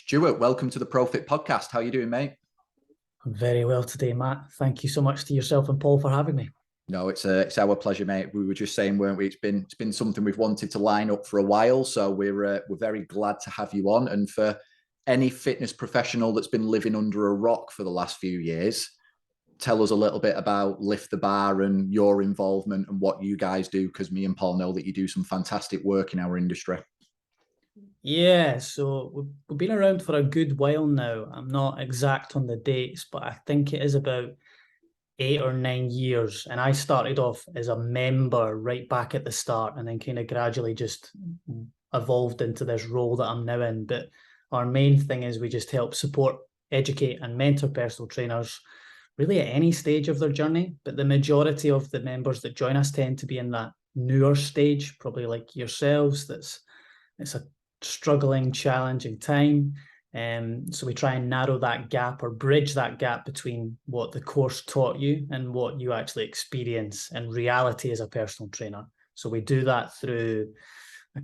Stuart, welcome to the Profit Podcast. How are you doing, mate? I'm very well today, Matt. Thank you so much to yourself and Paul for having me. No, it's our pleasure, mate. We were just saying, weren't we? It's been something we've wanted to line up for a while, so we're very glad to have you on. And for any fitness professional that's been living under a rock for the last few years, tell us a little bit about Lift the Bar and your involvement and what you guys do, because me and Paul know that you do some fantastic work in our industry. Yeah, so we've been around for a good while now. I'm not exact on the dates, but I think it is about 8 or 9 years. And I started off as a member right back at the start and then kind of gradually just evolved into this role that I'm now in. But our main thing is we just help support, educate, and mentor personal trainers really at any stage of their journey. But the majority of the members that join us tend to be in that newer stage, probably like yourselves. It's a struggling, challenging time. So we try and narrow that gap or bridge that gap between what the course taught you and what you actually experience in reality as a personal trainer. So we do that through a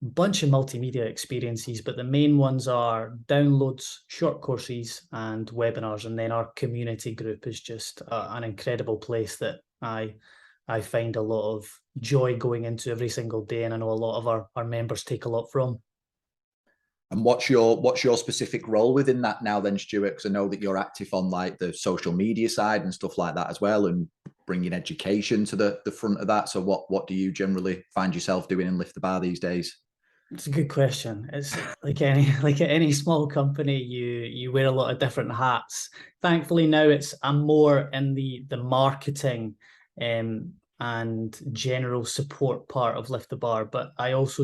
bunch of multimedia experiences, but the main ones are downloads, short courses, and webinars. And then our community group is just an incredible place that I find a lot of joy going into every single day, and I know a lot of our members take a lot from. And what's your specific role within that now then, Stuart? Because I know that you're active on like the social media side and stuff like that as well, and bringing education to the front of that. So what do you generally find yourself doing in Lift the Bar these days? It's a good question. It's like any small company, you wear a lot of different hats. Thankfully now I'm more in the marketing and general support part of Lift the Bar, but I also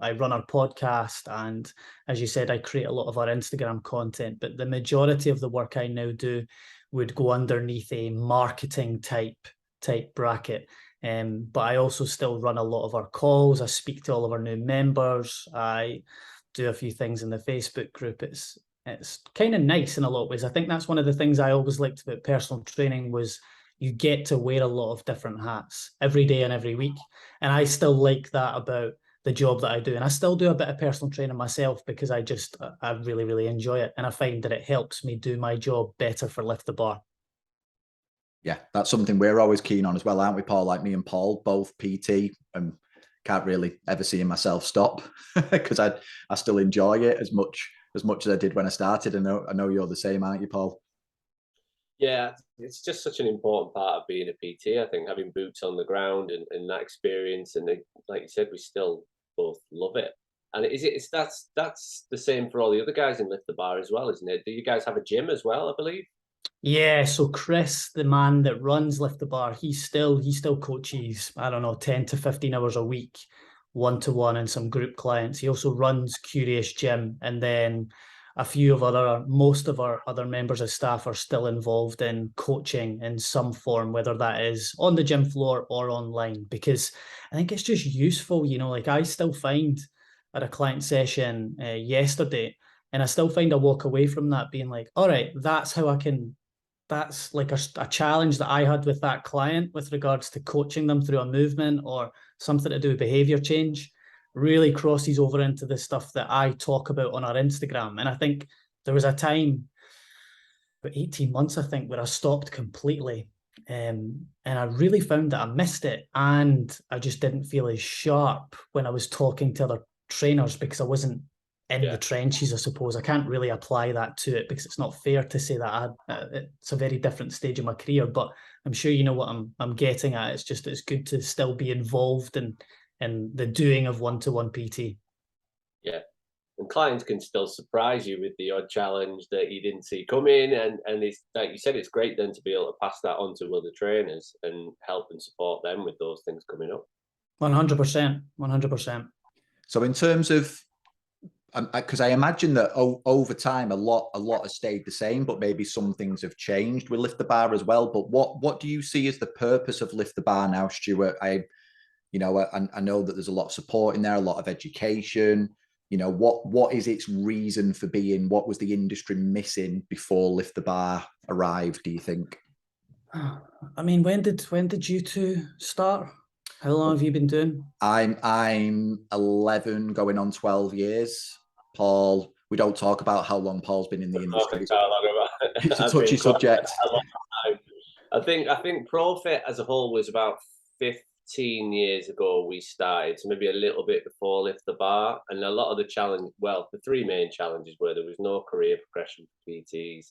I run our podcast, and as you said, I create a lot of our Instagram content. But the majority of the work I now do would go underneath a marketing type bracket. But I also still run a lot of our calls. I speak to all of our new members. I do a few things in the Facebook group. It's kind of nice in a lot of ways. I think that's one of the things I always liked about personal training was you get to wear a lot of different hats every day and every week. And I still like that about the job that I do. And I still do a bit of personal training myself because I really, really enjoy it. And I find that it helps me do my job better for Lift the Bar. Yeah, that's something we're always keen on as well, aren't we, Paul? Like me and Paul, both PT, and can't really ever see myself stop because I still enjoy it as much as I did when I started. I know you're the same, aren't you, Paul? Yeah, it's just such an important part of being a PT. I think having boots on the ground and that experience, and like you said, we still both love it. And that's the same for all the other guys in Lift the Bar as well, isn't it? Do you guys have a gym as well, I believe? Yeah, so Chris, the man that runs Lift the Bar, he still coaches, I don't know, 10 to 15 hours a week, one-to-one and some group clients. He also runs Curious Gym, and then most of our other members of staff are still involved in coaching in some form, whether that is on the gym floor or online, because I think it's just useful, like I still find at a client session yesterday, and I still find I walk away from that being like, all right, that's like a challenge that I had with that client with regards to coaching them through a movement or something to do with behavior change really crosses over into the stuff that I talk about on our Instagram. And I think there was a time, about 18 months, I think, where I stopped completely. And I really found that I missed it. And I just didn't feel as sharp when I was talking to other trainers because I wasn't in the trenches, I suppose. I can't really apply that to it because it's not fair to say that it's a very different stage of my career, but I'm sure you know what I'm getting at. It's good to still be involved in the doing of one-to-one PT. Yeah. And clients can still surprise you with the odd challenge that you didn't see coming. And it's like you said, it's great then to be able to pass that on to other trainers and help and support them with those things coming up. 100%. 100%. So in terms of, because I imagine that over time a lot has stayed the same, but maybe some things have changed with Lift the Bar as well. But what do you see as the purpose of Lift the Bar now, Stuart? I know that there's a lot of support in there, a lot of education. What is its reason for being? What was the industry missing before Lift the Bar arrived, do you think? I mean, when did you two start? How long have you been doing? I'm 11 going on 12 years. Paul, we don't talk about how long Paul's been in the industry. It's a I've touchy been subject. a long time. I think ProFit as a whole was about 15 years ago we started, so maybe a little bit before Lift the Bar. And a lot of the challenge, well, the three main challenges were there was no career progression for PTs,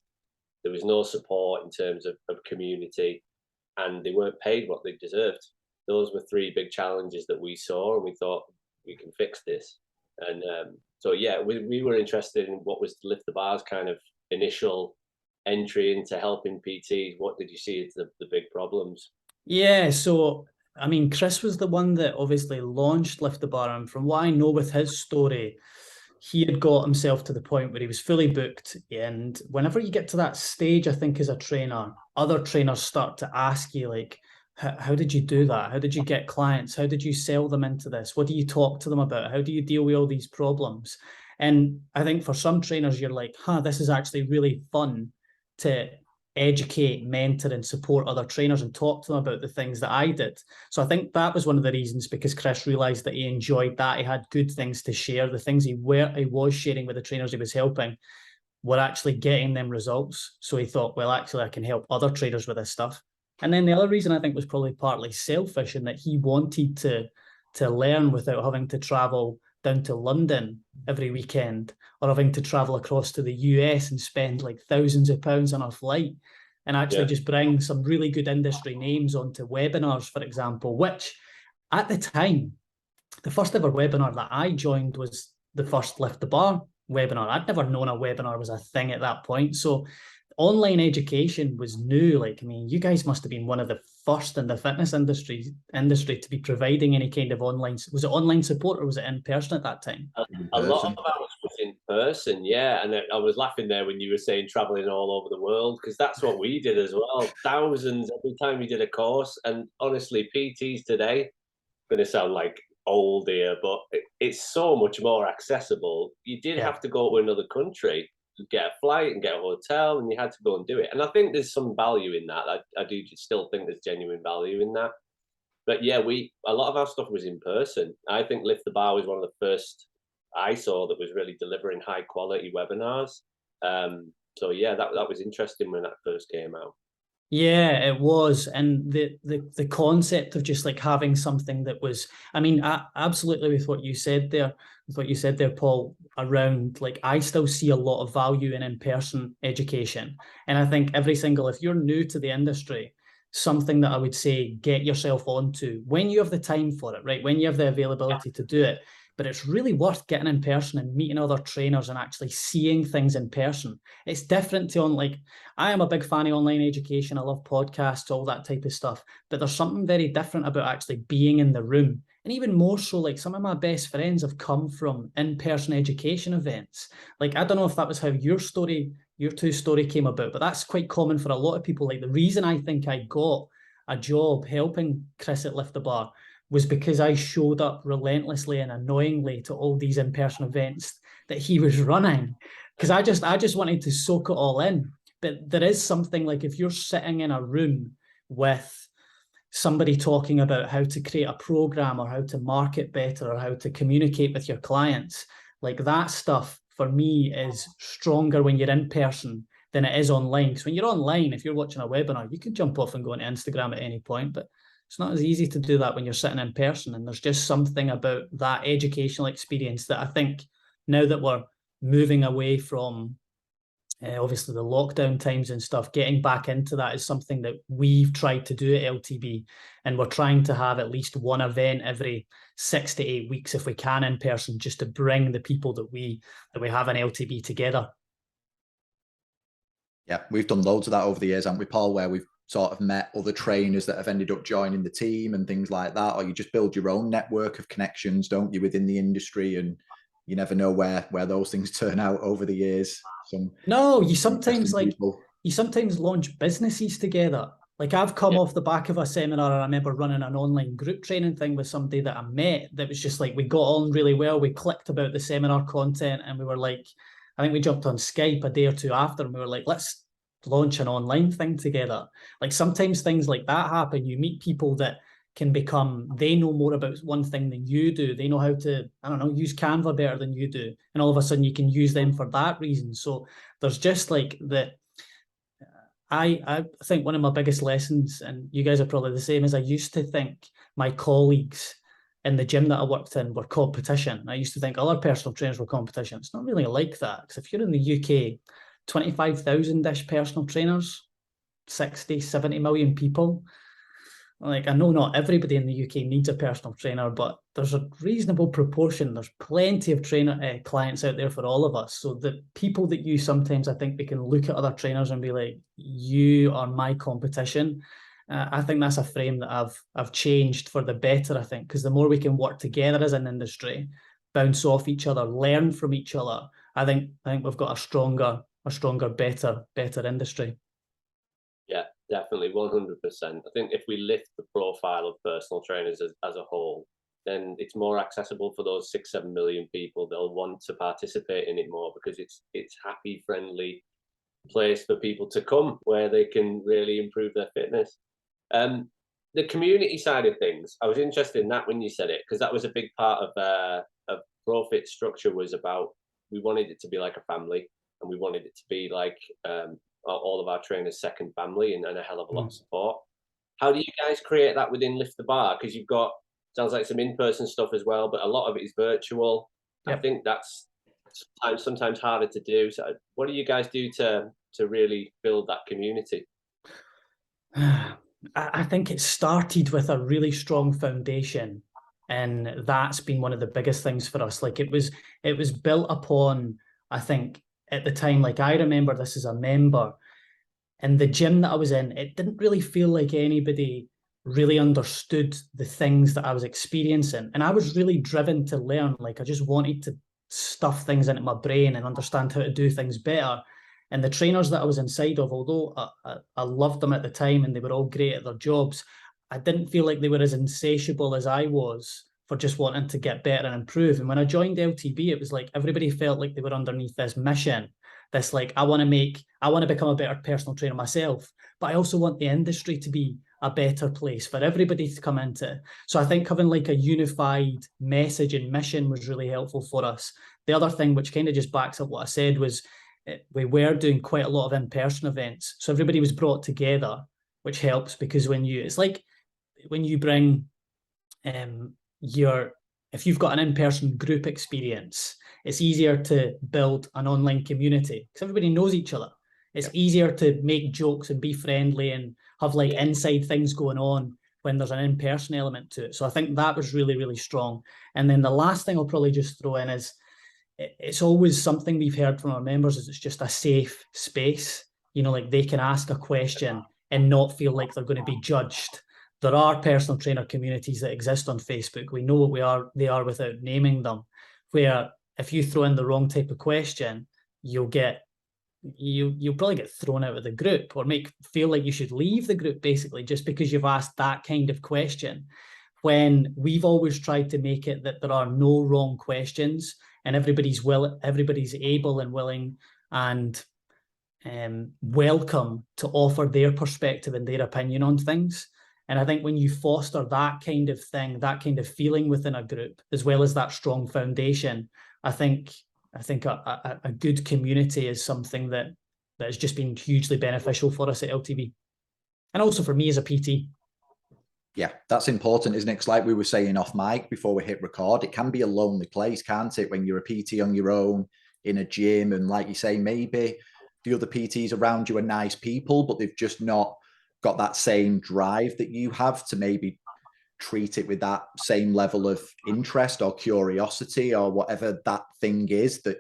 there was no support in terms of community, and they weren't paid what they deserved. Those were three big challenges that we saw, and we thought we can fix this. And so yeah, we were interested in what was Lift the Bar's kind of initial entry into helping PTs. What did you see as the big problems? Yeah, so I mean, Chris was the one that obviously launched Lift the Bar, and from what I know with his story, he had got himself to the point where he was fully booked. And whenever you get to that stage, I think as a trainer, other trainers start to ask you, like, how did you do that? How did you get clients? How did you sell them into this? What do you talk to them about? How do you deal with all these problems? And I think for some trainers, you're like, this is actually really fun to educate, mentor, and support other trainers and talk to them about the things that I did. So I think that was one of the reasons, because Chris realized that he enjoyed that. He had good things to share. The things he was sharing with the trainers he was helping were actually getting them results. So he thought, well, actually, I can help other trainers with this stuff. And then the other reason I think was probably partly selfish, in that he wanted to learn without having to travel down to London every weekend, or having to travel across to the US and spend like thousands of pounds on a flight, and actually just bring some really good industry names onto webinars, for example, which at the time, the first ever webinar that I joined was the first Lift the Bar webinar. I'd never known a webinar was a thing at that point. So online education was new. Like, I mean, you guys must have been one of the first in the fitness industry to be providing any kind of online. Was it online support, or was it in person at that time? A lot of ours was in person, yeah. And I was laughing there when you were saying traveling all over the world, because that's what we did as well. Thousands every time we did a course. And honestly, PTs today, going to sound like old here, but it's so much more accessible. You did have to go to another country, get a flight and get a hotel, and you had to go and do it. And I think there's some value in that. I do still think there's genuine value in that. But yeah, a lot of our stuff was in person. I think Lift the Bar was one of the first I saw that was really delivering high quality webinars. So yeah, that was interesting when that first came out. Yeah, it was. And the concept of just like having something that was, I mean, absolutely with what you said there, Paul, around like, I still see a lot of value in in-person education. And I think if you're new to the industry, something that I would say, get yourself onto when you have the time for it, right? When you have the availability to do it. But it's really worth getting in person and meeting other trainers and actually seeing things in person. It's different to I am a big fan of online education. I love podcasts, all that type of stuff. But there's something very different about actually being in the room. And even more so, like, some of my best friends have come from in-person education events. Like, I don't know if that was how your two story came about, but that's quite common for a lot of people. Like, the reason I think I got a job helping Chris at Lift the Bar was because I showed up relentlessly and annoyingly to all these in-person events that he was running. Because I just wanted to soak it all in. But there is something, like, if you're sitting in a room with somebody talking about how to create a program, or how to market better, or how to communicate with your clients, like, that stuff for me is stronger when you're in person than it is online. Because when you're online, if you're watching a webinar, you can jump off and go on Instagram at any point, but it's not as easy to do that when you're sitting in person. And there's just something about that educational experience that I think, now that we're moving away from obviously the lockdown times and stuff, getting back into that is something that we've tried to do at LTB. And we're trying to have at least one event every 6 to 8 weeks, if we can, in person, just to bring the people that we have in LTB together. Yeah, we've done loads of that over the years, haven't we, Paul, where we've sort of met other trainers that have ended up joining the team and things like that, or you just build your own network of connections, don't you, within the industry, and you never know where those things turn out over the years. You sometimes launch businesses together. Like, I've come off the back of a seminar, and I remember running an online group training thing with somebody that I met that was just like, we got on really well. We clicked about the seminar content, and we were like, I think we jumped on Skype a day or two after, and we were like, let's launch an online thing together. Like, sometimes things like that happen. You meet people that can become, they know more about one thing than you do. They know how to, I don't know, use Canva better than you do. And all of a sudden you can use them for that reason. So there's just like the, I think one of my biggest lessons, and you guys are probably the same, is I used to think my colleagues in the gym that I worked in were competition. I used to think other personal trainers were competition. It's not really like that. Because if you're in the UK, 25,000-ish personal trainers, 60, 70 million people. Like, I know not everybody in the UK needs a personal trainer, but there's a reasonable proportion. There's plenty of trainer clients out there for all of us. So the people that you sometimes, I think we can look at other trainers and be like, you are my competition. I think that's a frame that I've changed for the better, I think, because the more we can work together as an industry, bounce off each other, learn from each other, I think we've got a stronger, better industry. Yeah, definitely, 100%. I think if we lift the profile of personal trainers as a whole, then it's more accessible for those 6-7 million people. They'll want to participate in it more because it's happy, friendly place for people to come where they can really improve their fitness. The community side of things, I was interested in that when you said it, because that was a big part of Profit structure. Was about, we wanted it to be like a family, and we wanted it to be like all of our trainers' second family, and a hell of a lot of support. How do you guys create that within Lift the Bar? Because you've got, sounds like some in-person stuff as well, but a lot of it is virtual. Yep. I think that's sometimes harder to do. So what do you guys do to really build that community? I think it started with a really strong foundation, and that's been one of the biggest things for us. Like, it was built upon, I think, at the time, like, I remember this as a member, and the gym that I was in, it didn't really feel like anybody really understood the things that I was experiencing. And I was really driven to learn. Like, I just wanted to stuff things into my brain and understand how to do things better. And the trainers that I was inside of, although I loved them at the time and they were all great at their jobs, I didn't feel like they were as insatiable as I was for just wanting to get better and improve. And when I joined LTB, it was like everybody felt like they were underneath this mission, this like, I want to become a better personal trainer myself, but I also want the industry to be a better place for everybody to come into. So I think having like a unified message and mission was really helpful for us. The other thing, which kind of just backs up what I said, was we were doing quite a lot of in-person events. So everybody was brought together, which helps, because it's like when you bring if you've got an in-person group experience, it's easier to build an online community because everybody knows each other. It's easier to make jokes and be friendly and have like inside things going on when there's an in-person element to it. So I think that was really, really strong. And then the last thing I'll probably just throw in is, it's always something we've heard from our members, is it's just a safe space. You know, like, they can ask a question and not feel like they're going to be judged. There are personal trainer communities that exist on Facebook. We know what they are without naming them, where if you throw in the wrong type of question, you'll probably get thrown out of the group, or feel like you should leave the group, basically, just because you've asked that kind of question. When we've always tried to make it that there are no wrong questions, and everybody's able and willing and welcome to offer their perspective and their opinion on things. And I think when you foster that kind of thing, that kind of feeling within a group, as well as that strong foundation, I think a good community is something that has just been hugely beneficial for us at LTB, and also for me as a PT. Yeah, that's important, isn't it? Because like we were saying off mic before we hit record, it can be a lonely place, can't it? When you're a PT on your own in a gym, and like you say, maybe the other PTs around you are nice people, but they've just not got that same drive that you have to maybe treat it with that same level of interest or curiosity or whatever that thing is that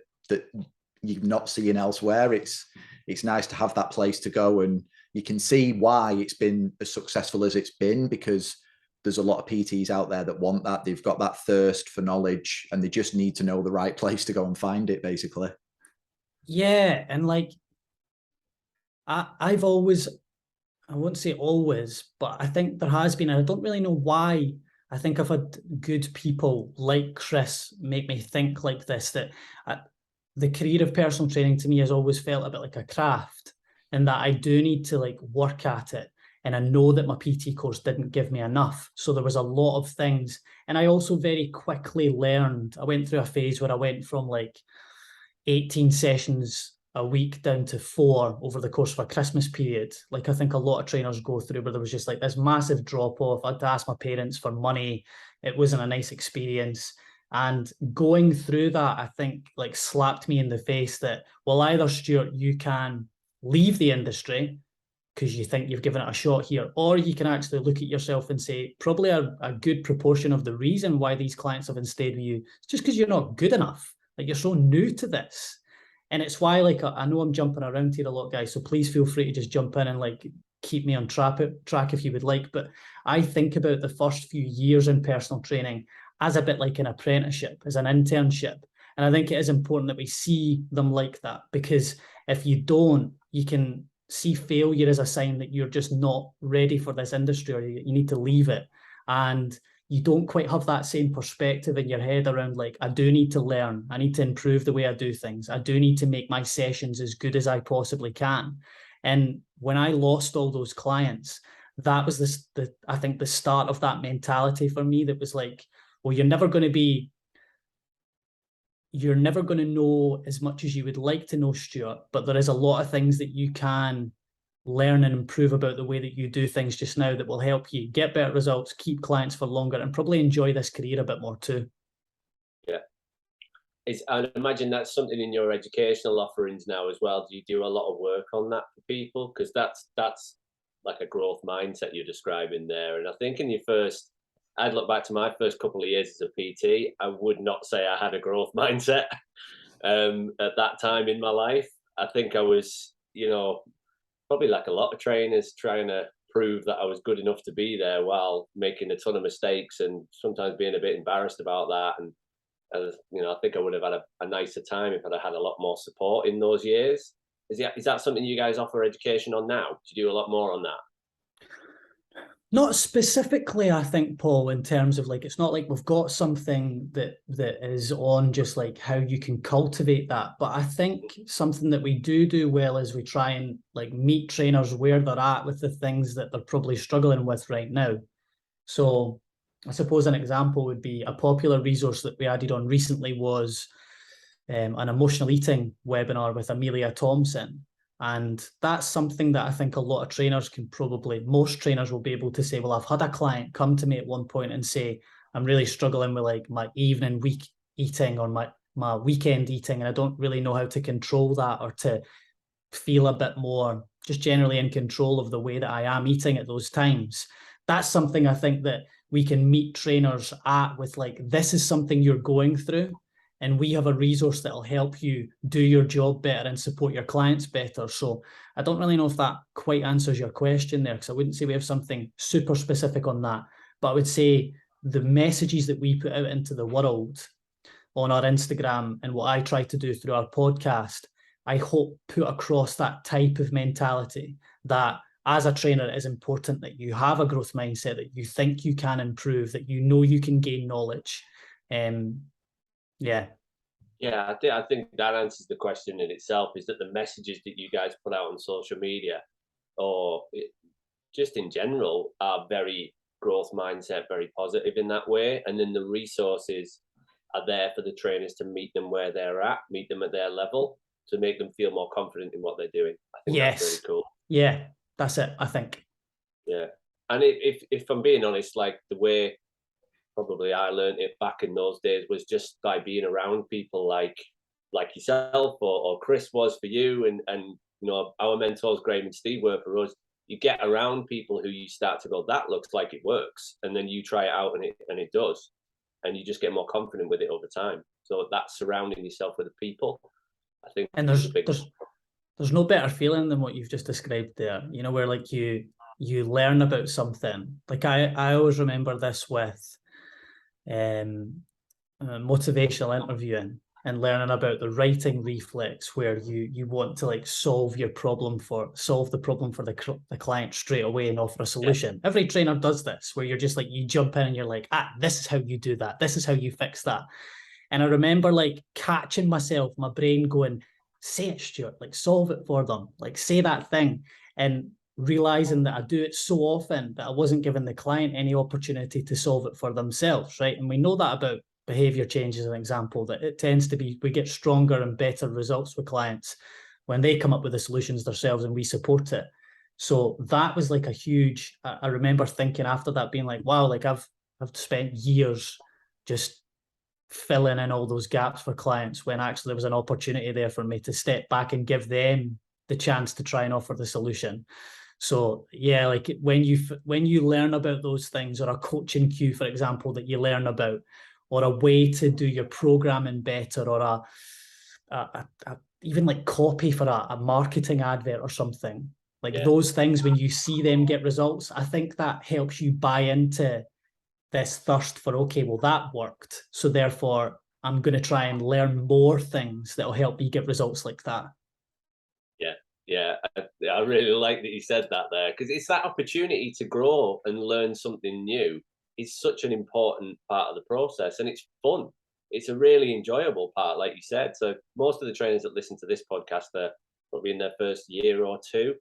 you're not seeing elsewhere. It's nice to have that place to go, and you can see why it's been as successful as it's been, because there's a lot of PTs out there that want that. They've got that thirst for knowledge, and they just need to know the right place to go and find it, basically. Yeah, and like, I've always, I won't say always, but I think there has been, and I don't really know why, I think I've had good people like Chris make me think like this, that the career of personal training to me has always felt a bit like a craft, and that I do need to like work at it. And I know that my PT course didn't give me enough. So there was a lot of things. And I also very quickly learned, I went through a phase where I went from like 18 sessions a week down to 4 over the course of a Christmas period. Like I think a lot of trainers go through, where there was just like this massive drop off. I had to ask my parents for money. It wasn't a nice experience. And going through that, I think like slapped me in the face that, well, either Stuart, you can leave the industry because you think you've given it a shot here, or you can actually look at yourself and say, probably a good proportion of the reason why these clients haven't stayed with you is just because you're not good enough. Like you're so new to this. And it's why, like, I know I'm jumping around here a lot, guys, so please feel free to just jump in and like keep me on track if you would like. But I think about the first few years in personal training as a bit like an apprenticeship, as an internship. And I think it is important that we see them like that, because if you don't, you can see failure as a sign that you're just not ready for this industry, or you need to leave it. And you don't quite have that same perspective in your head around like, I do need to learn, I need to improve the way I do things, I do need to make my sessions as good as I possibly can. And when I lost all those clients, that was I think the start of that mentality for me, that was like, well, you're never going to know as much as you would like to know, Stuart, but there is a lot of things that you can learn and improve about the way that you do things just now that will help you get better results, keep clients for longer, and probably enjoy this career a bit more too. Yeah. I'd imagine that's something in your educational offerings now as well. Do you do a lot of work on that for people? Because that's like a growth mindset you're describing there. And I think I'd look back to my first couple of years as a PT, I would not say I had a growth mindset at that time in my life. I think I was, probably like a lot of trainers, trying to prove that I was good enough to be there while making a ton of mistakes and sometimes being a bit embarrassed about that. And I think I would have had a nicer time if I'd had a lot more support in those years. Is that something you guys offer education on now? Do you do a lot more on that? Not specifically, I think, Paul, in terms of like, it's not like we've got something that is on just like how you can cultivate that. But I think something that we do well is we try and like meet trainers where they're at with the things that they're probably struggling with right now. So I suppose an example would be a popular resource that we added on recently was an emotional eating webinar with Amelia Thompson. And that's something that I think a lot of trainers can most trainers will be able to say, well, I've had a client come to me at one point and say, I'm really struggling with like my evening week eating or my weekend eating, and I don't really know how to control that or to feel a bit more just generally in control of the way that I am eating at those times. That's something I think that we can meet trainers at with like, this is something you're going through, and we have a resource that will help you do your job better and support your clients better. So I don't really know if that quite answers your question there, because I wouldn't say we have something super specific on that. But I would say the messages that we put out into the world on our Instagram and what I try to do through our podcast, I hope put across that type of mentality that as a trainer, it is important that you have a growth mindset, that you think you can improve, that you know you can gain knowledge. Yeah, I think that answers the question in itself, is that the messages that you guys put out on social media or just in general are very growth mindset, very positive in that way. And then the resources are there for the trainers to meet them where they're at, meet them at their level, to make them feel more confident in what they're doing. I think that's really cool. Yeah, that's it, I think. Yeah. And if I'm being honest, like the way probably I learned it back in those days was just by being around people like yourself or Chris was for you, and our mentors Graham and Steve were for us. You get around people who you start to go, that looks like it works, and then you try it out and it does, and you just get more confident with it over time. So that's surrounding yourself with the people, I think. And there's no better feeling than what you've just described there, where like you learn about something. Like I always remember this with motivational interviewing and learning about the writing reflex, where you want to like solve the problem for the client straight away and offer a solution. Yeah. Every trainer does this, where you're just like, you jump in and you're like, this is how you do that, this is how you fix that. And I remember like catching myself, my brain going, say it, Stuart, like solve it for them, like say that thing. And realizing that I do it so often that I wasn't giving the client any opportunity to solve it for themselves, right? And we know that about behavior change as an example, that it tends to be, we get stronger and better results with clients when they come up with the solutions themselves and we support it. So that was like a huge, I remember thinking after that, being like, wow, like I've spent years just filling in all those gaps for clients, when actually there was an opportunity there for me to step back and give them the chance to try and offer the solution. So yeah, like when you learn about those things, or a coaching cue, for example, that you learn about, or a way to do your programming better, or even like copy for a marketing advert or something, like those things, when you see them get results, I think that helps you buy into this thirst for, okay, well, that worked, so therefore I'm going to try and learn more things that will help me get results like that. Yeah, I really like that you said that there, because it's that opportunity to grow and learn something new is such an important part of the process, and it's fun. It's a really enjoyable part, like you said. So most of the trainers that listen to this podcast are probably in their first year or two.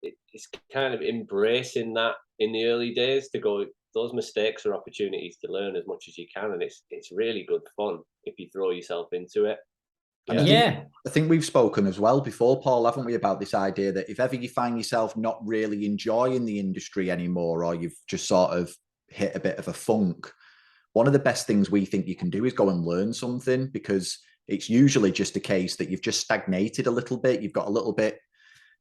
It's kind of embracing that in the early days, to go, those mistakes are opportunities to learn as much as you can, and it's really good fun if you throw yourself into it. I think we've spoken as well before, Paul, haven't we, about this idea that if ever you find yourself not really enjoying the industry anymore, or you've just sort of hit a bit of a funk, one of the best things we think you can do is go and learn something, because it's usually just a case that you've just stagnated a little bit. You've got a little bit,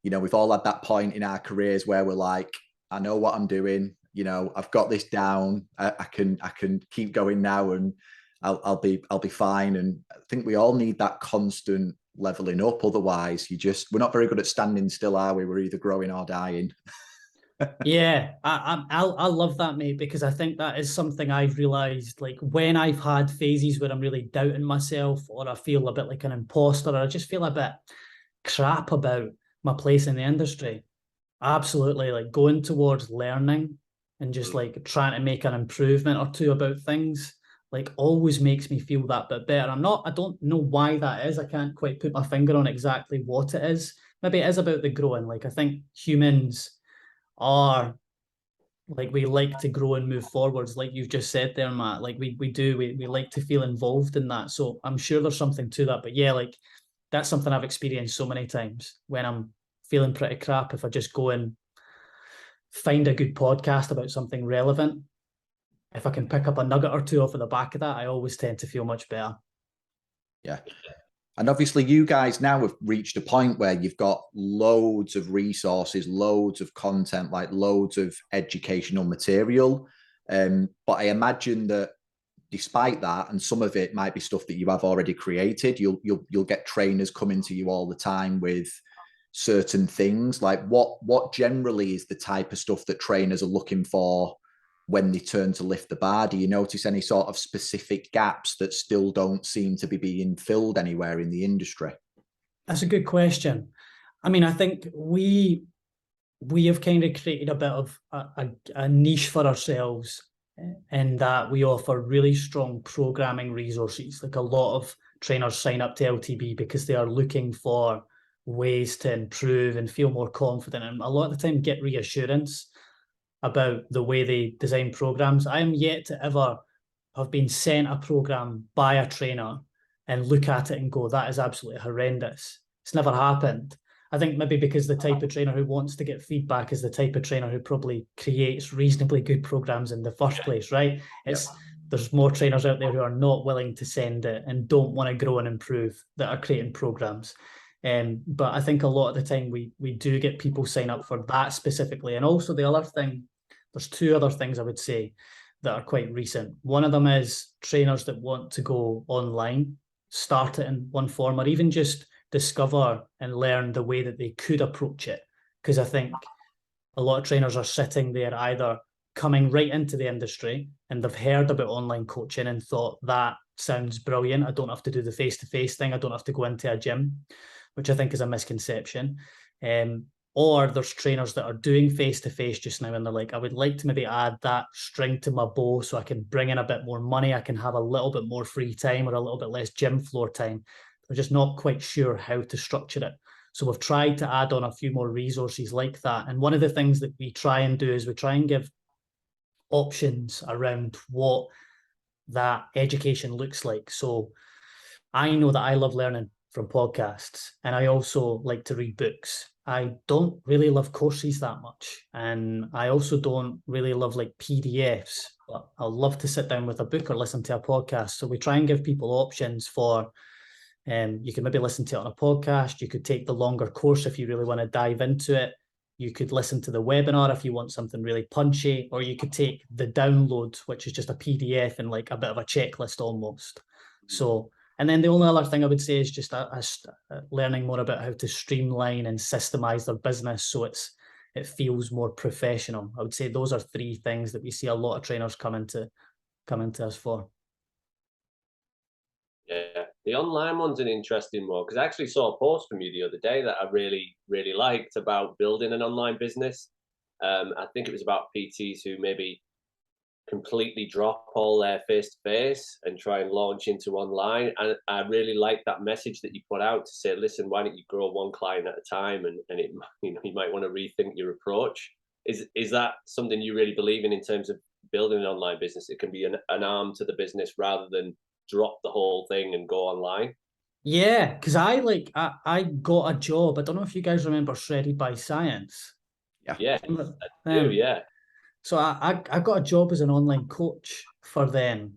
we've all had that point in our careers where we're like, I know what I'm doing. I've got this down. I can keep going now, and I'll be fine. And I think we all need that constant leveling up. Otherwise, we're not very good at standing still, are we? We're either growing or dying. Yeah, I love that, mate, because I think that is something I've realized, like when I've had phases where I'm really doubting myself, or I feel a bit like an imposter, or I just feel a bit crap about my place in the industry. Absolutely, like going towards learning and just like trying to make an improvement or two about things, like always makes me feel that bit better. I don't know why that is. I can't quite put my finger on exactly what it is. Maybe it is about the growing. Like I think humans are, like, we like to grow and move forwards, like you've just said there, Matt. Like we like to feel involved in that. So I'm sure there's something to that. But yeah, like that's something I've experienced so many times when I'm feeling pretty crap. If I just go and find a good podcast about something relevant, if I can pick up a nugget or two off of the back of that, I always tend to feel much better. Yeah. And obviously you guys now have reached a point where you've got loads of resources, loads of content, like loads of educational material. But I imagine that despite that, and some of it might be stuff that you have already created, you'll get trainers coming to you all the time with certain things. Like what generally is the type of stuff that trainers are looking for when they turn to lift the bar? Do you notice any sort of specific gaps that still don't seem to be being filled anywhere in the industry? That's a good question. I mean, I think we have kind of created a bit of a niche for ourselves, in that we offer really strong programming resources. Like a lot of trainers sign up to LTB because they are looking for ways to improve and feel more confident, and a lot of the time get reassurance about the way they design programs. I am yet to ever have been sent a program by a trainer and look at it and go, that is absolutely horrendous. It's never happened. I think maybe because the type of trainer who wants to get feedback is the type of trainer who probably creates reasonably good programs in the first place, right? There's more trainers out there who are not willing to send it and don't want to grow and improve, that are creating programs. But I think a lot of the time we do get people sign up for that specifically. And also the other thing, there's two other things I would say that are quite recent. One of them is trainers that want to go online, start it in one form, or even just discover and learn the way that they could approach it. Because I think a lot of trainers are sitting there either coming right into the industry and they've heard about online coaching and thought, that sounds brilliant, I don't have to do the face-to-face thing, I don't have to go into a gym, which I think is a misconception. Or there's trainers that are doing face-to-face just now and they're like, I would like to maybe add that string to my bow so I can bring in a bit more money, I can have a little bit more free time or a little bit less gym floor time. They're just not quite sure how to structure it. So we've tried to add on a few more resources like that. And one of the things that we try and do is we try and give options around what that education looks like. So I know that I love learning from podcasts, and I also like to read books. I don't really love courses that much, and I also don't really love like PDFs, but I'll love to sit down with a book or listen to a podcast. So we try and give people options for, you can maybe listen to it on a podcast. You could take the longer course if you really want to dive into it. You could listen to the webinar if you want something really punchy, or you could take the download, which is just a PDF and like a bit of a checklist almost. So, and then the only other thing I would say is just learning more about how to streamline and systemize their business so it feels more professional. I would say those are three things that we see a lot of trainers come to us for. Yeah, the online one's an interesting one, because I actually saw a post from you the other day that I really, really liked about building an online business. I think it was about PTs who maybe completely drop all their face-to-face and try and launch into online. And I really like that message that you put out to say, listen, why don't you grow one client at a time, and it, you might want to rethink your approach. Is that something you really believe in terms of building an online business? It can be an arm to the business rather than drop the whole thing and go online. Yeah, because I got a job. I don't know if you guys remember Shredded by Science. Yeah, Remember I do. them? Yeah. So I got a job as an online coach for them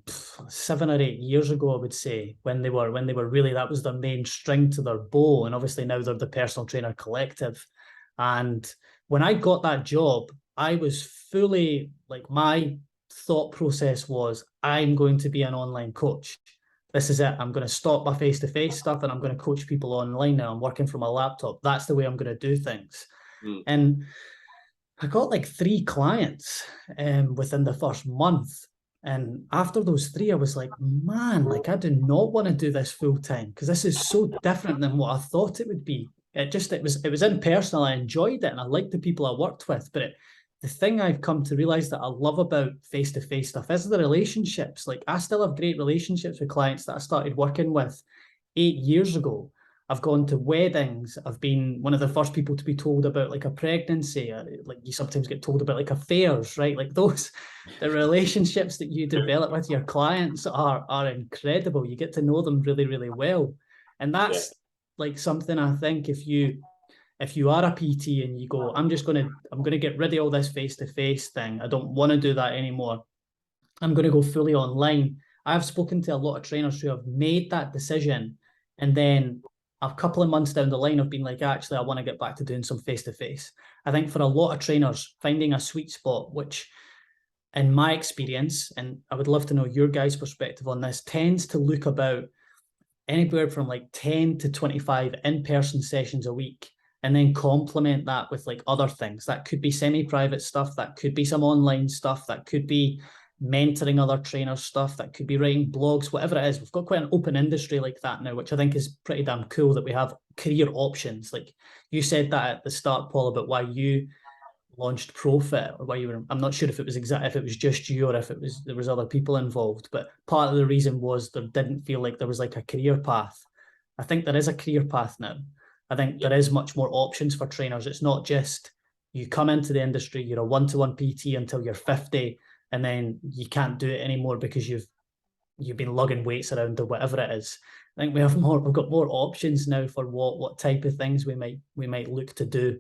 7 or 8 years ago, I would say, when they were really, that was their main string to their bow. And obviously now they're the Personal Trainer Collective. And when I got that job, I was fully like, my thought process was, I'm going to be an online coach. This is it. I'm going to stop my face-to-face stuff and I'm going to coach people online now. I'm working from a laptop. That's the way I'm going to do things. Mm. And I got like 3 clients within the first month. And after those 3, I was like, man, like I do not want to do this full time because this is so different than what I thought it would be. It was impersonal. I enjoyed it and I liked the people I worked with. But the thing I've come to realize that I love about face-to-face stuff is the relationships. Like I still have great relationships with clients that I started working with 8 years ago. I've gone to weddings. I've been one of the first people to be told about like a pregnancy. Like you sometimes get told about like affairs, right? Like those, the relationships that you develop with your clients are incredible. You get to know them really, really well. And that's like something I think if you are a PT and you go, I'm gonna get rid of all this face-to-face thing. I don't want to do that anymore. I'm going to go fully online. I've spoken to a lot of trainers who have made that decision and then a couple of months down the line have been like, actually, I want to get back to doing some face-to-face. I think for a lot of trainers, finding a sweet spot, which in my experience, and I would love to know your guys' perspective on this, tends to look about anywhere from like 10 to 25 in-person sessions a week, and then complement that with like other things. That could be semi-private stuff, that could be some online stuff, that could be mentoring other trainers stuff, that could be writing blogs, whatever it is. We've got quite an open industry like that now, which I think is pretty damn cool that we have career options. Like you said that at the start, Paul, about why you launched Profit, or why you were, I'm not sure if it was if it was just you or if there was other people involved, but part of the reason was there didn't feel like there was like a career path. I think there is a career path now. I think there is much more options for trainers. It's not just you come into the industry, you're a one-to-one PT until you're 50, and then you can't do it anymore because you've been lugging weights around or whatever it is. I think we've got more options now for what type of things we might look to do.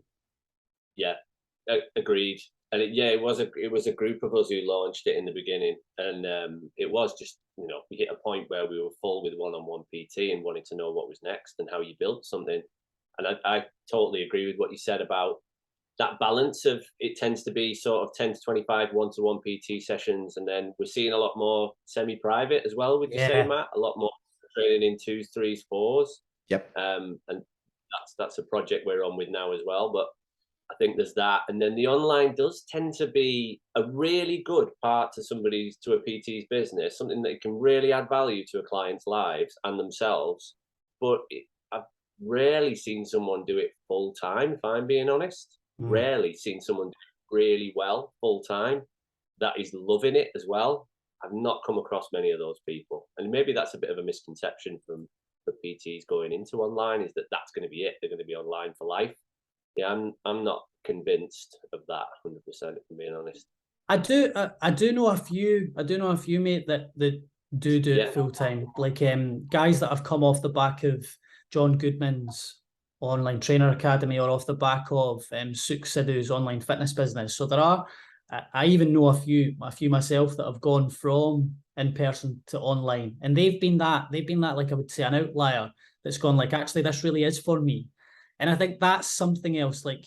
Yeah, agreed. And it was a group of us who launched it in the beginning, and it was just, we hit a point where we were full with one-on-one PT and wanted to know what was next and how you built something. And I totally agree with what you said about that balance of, it tends to be sort of 10 to 25 one-to-one PT sessions, and then we're seeing a lot more semi-private as well. Would you say, Matt? A lot more training in 2s, 3s, 4s. Yep. And that's a project we're on with now as well. But I think there's that, and then the online does tend to be a really good part to a PT's business, something that can really add value to a client's lives and themselves. But I've rarely seen someone do it full time, if I'm being honest. Rarely seen someone do it really well full time that is loving it as well. I've not come across many of those people, and maybe that's a bit of a misconception from the PTs going into online is that that's going to be it. They're going to be online for life. Yeah, I'm not convinced of that 100%, if I'm being honest. I do know a few. I do know a few, mate, that do it full time. Like guys that have come off the back of John Goodman's online trainer academy, or off the back of Suk Sidhu's online fitness business. So there are. I even know a few myself that have gone from in person to online, and they've been that like, I would say, an outlier that's gone like, actually this really is for me. And I think that's something else. Like,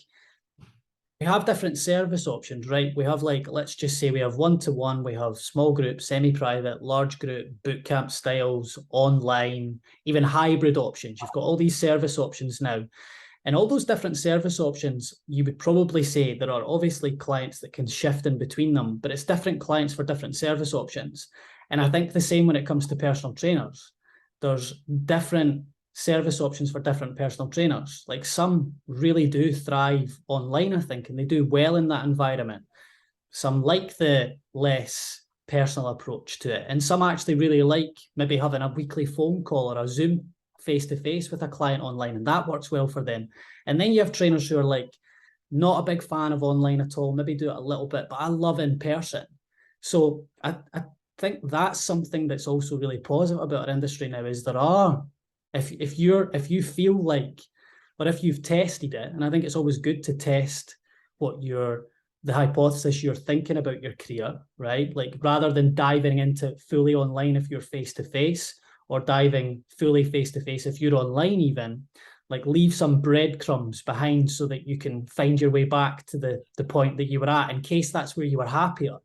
we have different service options, right? We have, like, let's just say we have one-to-one, we have small group, semi-private, large group, bootcamp styles, online, even hybrid options. You've got all these service options now. And all those different service options, you would probably say there are obviously clients that can shift in between them, but it's different clients for different service options. And I think the same when it comes to personal trainers. There's different service options for different personal trainers. Like, some really do thrive online, I think, and they do well in that environment. Some like the less personal approach to it, and some actually really like maybe having a weekly phone call or a Zoom face-to-face with a client online, and that works well for them. And then you have trainers who are like, not a big fan of online at all, maybe do it a little bit, but I love in person. So I think that's something that's also really positive about our industry now, is there are, if you feel like, or if you've tested it, and I think it's always good to test what the hypothesis you're thinking about your career, right? Like, rather than diving into fully online if you're face-to-face, or diving fully face-to-face if you're online even, like, leave some breadcrumbs behind so that you can find your way back to the point that you were at, in case that's where you were happier.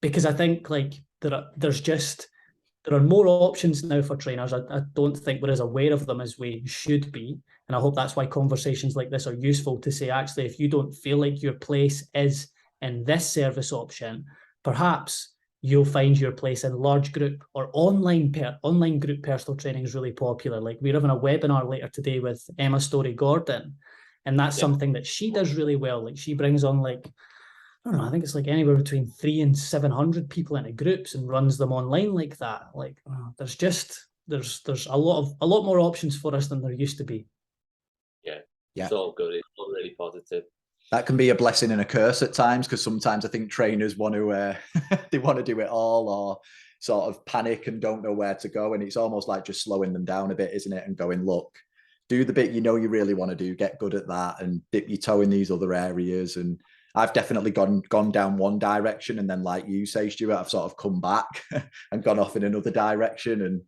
Because I think, like, there are more options now for trainers. I don't think we're as aware of them as we should be. And I hope that's why conversations like this are useful, to say, actually, if you don't feel like your place is in this service option, perhaps you'll find your place in large group or online group personal training is really popular. Like, we're having a webinar later today with Emma Story-Gordon, and that's something that she does really well. Like, she brings on, like, I don't know, I think it's like anywhere between 300 and 700 people into groups and runs them online like that. Like, there's a lot more options for us than there used to be. Yeah. It's all good. It's all really positive. That can be a blessing and a curse at times, because sometimes I think trainers want to they want to do it all, or sort of panic and don't know where to go, and it's almost like just slowing them down a bit, isn't it? And going, look, do the bit you know you really want to do, get good at that, and dip your toe in these other areas. And I've definitely gone down one direction, and then, like you say, Stuart, I've sort of come back and gone off in another direction.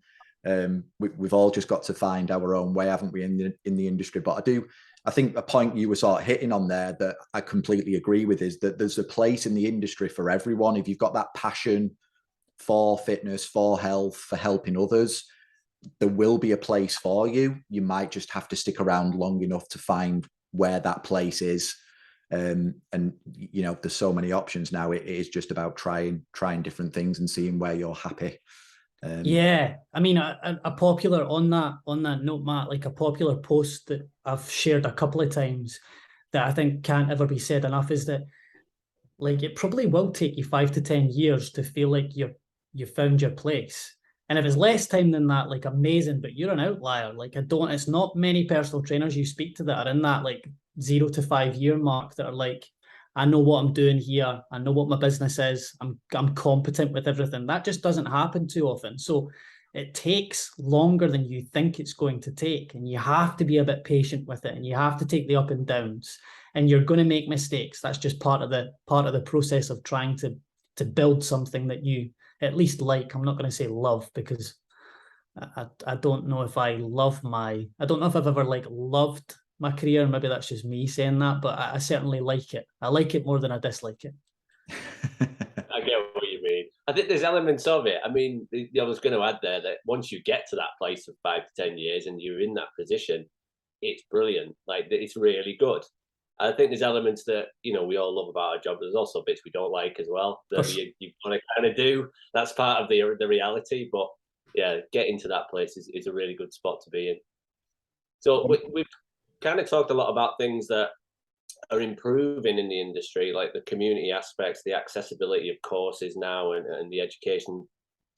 And we've all just got to find our own way, haven't we, in the industry? But I think a point you were sort of hitting on there that I completely agree with is that there's a place in the industry for everyone. If you've got that passion for fitness, for health, for helping others, there will be a place for you. You might just have to stick around long enough to find where that place is. And you know, there's so many options now. It is just about trying different things and seeing where you're happy. Yeah, I mean, a popular, on that note, Matt, like, a popular post that I've shared a couple of times that I think can't ever be said enough is that, like, it probably will take you 5 to 10 years to feel like you've found your place. And if it's less time than that, like, amazing, but you're an outlier. Like, it's not many personal trainers you speak to that are in that, like, 0 to 5 year mark that are like, I know what I'm doing here. I know what my business is. I'm competent with everything. That just doesn't happen too often. So it takes longer than you think it's going to take, and you have to be a bit patient with it, and you have to take the up and downs, and you're going to make mistakes. That's just part of the process of trying to build something that you at least like. I'm not going to say love, because I don't know if I don't know if I've ever, like, loved my career. Maybe that's just me saying that, but I certainly like it. I like it more than I dislike it. I get what you mean. I think there's elements of it. I mean, I was going to add there that once you get to that place of 5 to 10 years and you're in that position, it's brilliant. Like, it's really good. I think there's elements that, you know, we all love about our job. There's also bits we don't like as well that you want to kind of do. That's part of the reality. But yeah, getting to that place is a really good spot to be in. So we've kind of talked a lot about things that are improving in the industry, like the community aspects, the accessibility of courses now, and the education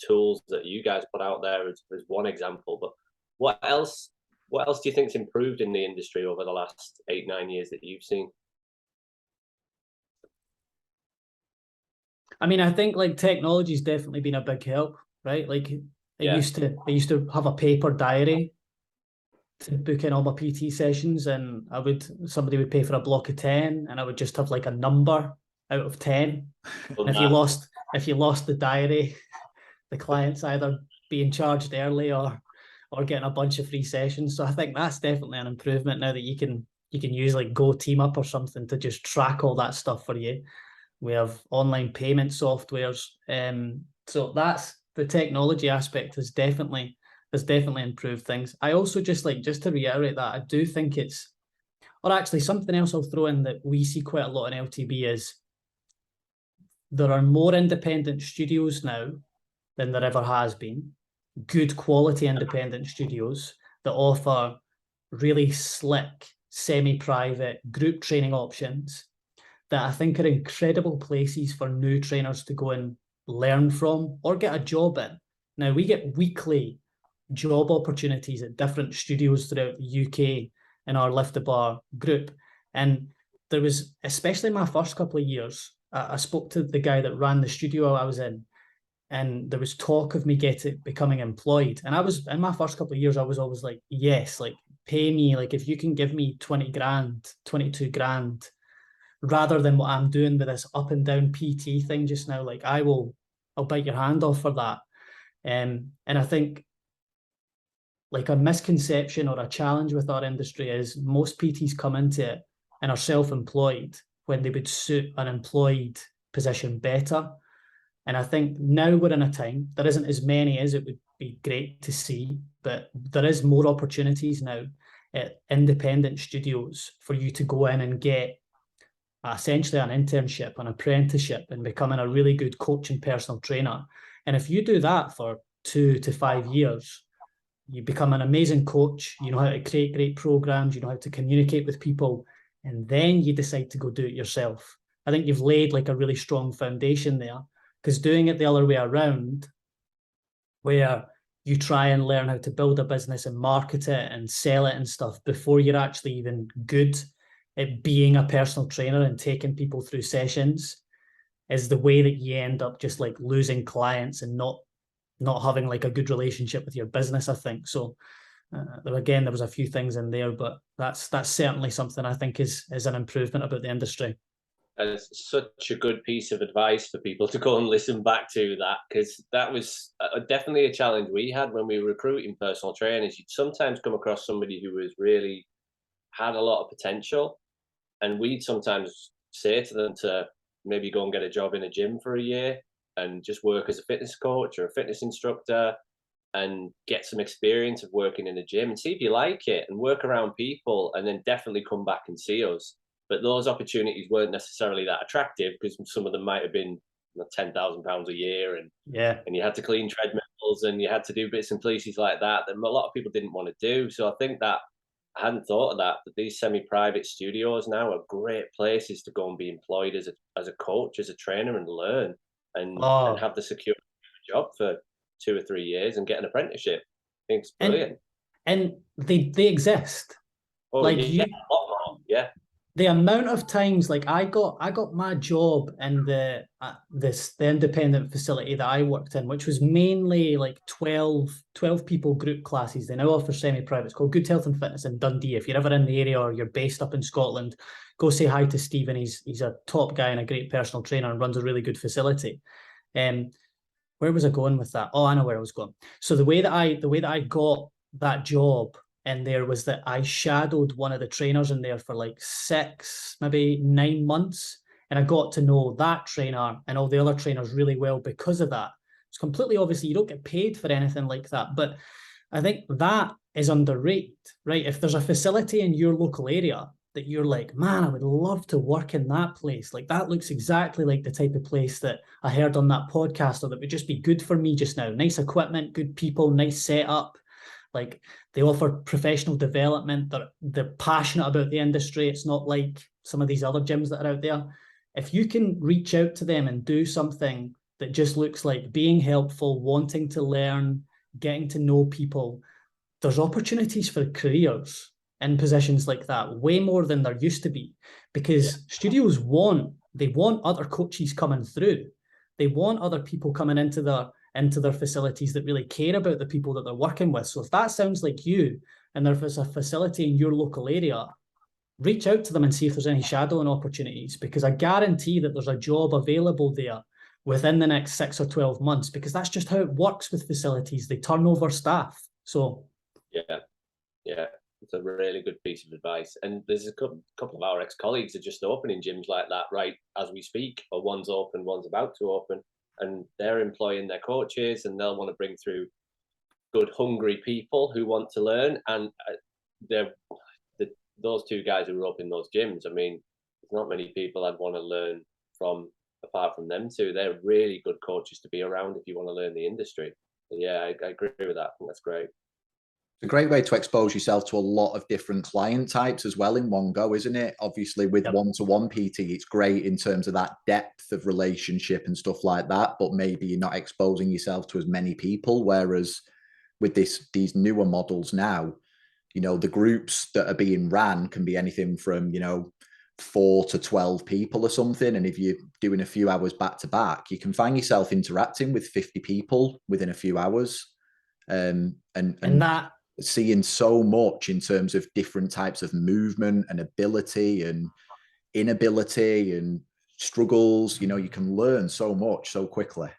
tools that you guys put out there as one example. But What else? What else do you think's improved in the industry over the last 8-9 years that you've seen? I mean, I think like technology's definitely been a big help, right? Like I used to have a paper diary to book in all my PT sessions, and somebody would pay for a block of 10, and I would just have like a number out of 10. And if you lost the diary, the client's either being charged early or getting a bunch of free sessions. So I think that's definitely an improvement now that you can use like Go Team Up or something to just track all that stuff for you. We have online payment softwares. So that's the technology aspect has definitely improved things. I also just to reiterate that I do think or actually something else I'll throw in that we see quite a lot in LTB is there are more independent studios now than there ever has been. Good quality independent studios that offer really slick, semi-private group training options that I think are incredible places for new trainers to go and learn from or get a job in. Now, we get weekly job opportunities at different studios throughout the UK in our Lift the Bar group. And there was, especially my first couple of years, I spoke to the guy that ran the studio I was in, and there was talk of me becoming employed. And I was, in my first couple of years, I was always like, yes, like pay me, like if you can give me 20 grand, 22 grand, rather than what I'm doing with this up and down PT thing just now, like I'll bite your hand off for that. And I think like a misconception or a challenge with our industry is most PTs come into it and are self-employed when they would suit an employed position better. And I think now we're in a time, there isn't as many as it would be great to see, but there is more opportunities now at independent studios for you to go in and get essentially an internship, an apprenticeship, and becoming a really good coach and personal trainer. And if you do that for 2 to 5 years, you become an amazing coach, you know how to create great programs, you know how to communicate with people, and then you decide to go do it yourself. I think you've laid like a really strong foundation there, because doing it the other way around, where you try and learn how to build a business and market it and sell it and stuff before you're actually even good at being a personal trainer and taking people through sessions, is the way that you end up just like losing clients and not having like a good relationship with your business, I think. So there was a few things in there, but that's certainly something I think is an improvement about the industry. And it's such a good piece of advice for people to go and listen back to that, because that was definitely a challenge we had when we were recruiting personal trainers. You'd sometimes come across somebody who was really had a lot of potential, and we'd sometimes say to them to maybe go and get a job in a gym for a year and just work as a fitness coach or a fitness instructor and get some experience of working in a gym and see if you like it and work around people, and then definitely come back and see us. But those opportunities weren't necessarily that attractive because some of them might have been £10,000 a year, and you had to clean treadmills and you had to do bits and pieces like that a lot of people didn't want to do. So I think that I hadn't thought of that, but these semi-private studios now are great places to go and be employed as a coach, as a trainer, and learn and have the secure job for 2 or 3 years and get an apprenticeship. I think it's brilliant. And they exist. Oh, like yeah, a lot more. Yeah. The amount of times, like I got my job in the independent facility that I worked in, which was mainly like 12 people group classes. They now offer semi-private. It's called Good Health and Fitness in Dundee. If you're ever in the area or you're based up in Scotland, go say hi to Stephen. He's a top guy and a great personal trainer and runs a really good facility. Where was I going with that? Oh, I know where I was going. So the way that I got that job in there was that I shadowed one of the trainers in there for like 6, maybe 9 months. And I got to know that trainer and all the other trainers really well because of that. It's completely obviously you don't get paid for anything like that. But I think that is underrated, right? If there's a facility in your local area that you're like, man, I would love to work in that place. Like that looks exactly like the type of place that I heard on that podcast, or that would just be good for me just now. Nice equipment, good people, nice setup. Like they offer professional development. They're passionate about the industry. It's not like some of these other gyms that are out there. If you can reach out to them and do something that just looks like being helpful, wanting to learn, getting to know people, there's opportunities for careers in positions like that, way more than there used to be, because studios want other coaches coming through. They want other people coming into their facilities that really care about the people that they're working with. So if that sounds like you, and there's a facility in your local area, reach out to them and see if there's any shadowing opportunities, because I guarantee that there's a job available there within the next 6 or 12 months, because that's just how it works with facilities. They turn over staff. So yeah, it's a really good piece of advice. And there's a couple of our ex-colleagues are just opening gyms like that right as we speak, or one's open, one's about to open, and they're employing their coaches, and they'll want to bring through good, hungry people who want to learn. And those two guys who were up in those gyms, I mean, there's not many people I'd want to learn from apart from them two. They're really good coaches to be around if you want to learn the industry. So yeah, I agree with that. I think that's great. It's a great way to expose yourself to a lot of different client types as well in one go, isn't it? Obviously, with one-to-one PT, it's great in terms of that depth of relationship and stuff like that, but maybe you're not exposing yourself to as many people. Whereas with these newer models now, you know, the groups that are being ran can be anything from, you know, 4 to 12 people or something. And if you're doing a few hours back to back, you can find yourself interacting with 50 people within a few hours. And that, seeing so much in terms of different types of movement and ability and inability and struggles, you know, you can learn so much so quickly.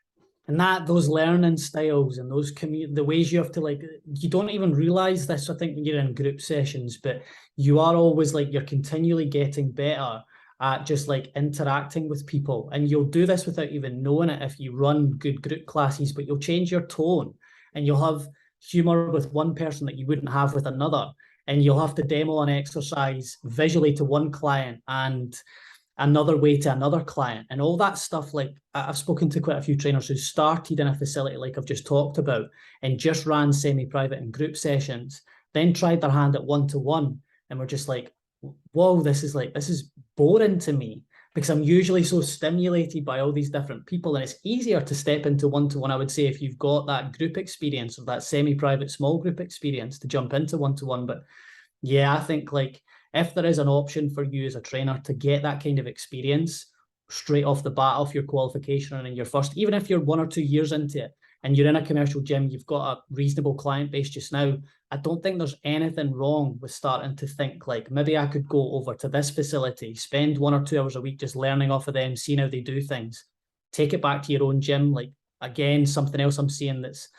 And those learning styles and those the ways you have to, like, you don't even realize this, I think, when you're in group sessions, but you are always like, you're continually getting better at just like interacting with people. And you'll do this without even knowing it if you run good group classes, but you'll change your tone and you'll have humor with one person that you wouldn't have with another. And you'll have to demo an exercise visually to one client and another way to another client, and all that stuff. Like, I've spoken to quite a few trainers who started in a facility like I've just talked about and just ran semi-private and group sessions, then tried their hand at one-to-one and were just like, whoa, this is boring to me, because I'm usually so stimulated by all these different people. And it's easier to step into one-to-one, I would say, if you've got that group experience or that semi-private small group experience, to jump into one-to-one. But yeah, I think, like, if there is an option for you as a trainer to get that kind of experience straight off the bat, off your qualification and in your first, even if you're 1 or 2 years into it and you're in a commercial gym, you've got a reasonable client base just now, I don't think there's anything wrong with starting to think, like, maybe I could go over to this facility, spend 1 or 2 hours a week just learning off of them, seeing how they do things, take it back to your own gym. Like, again, something else I'm seeing that's,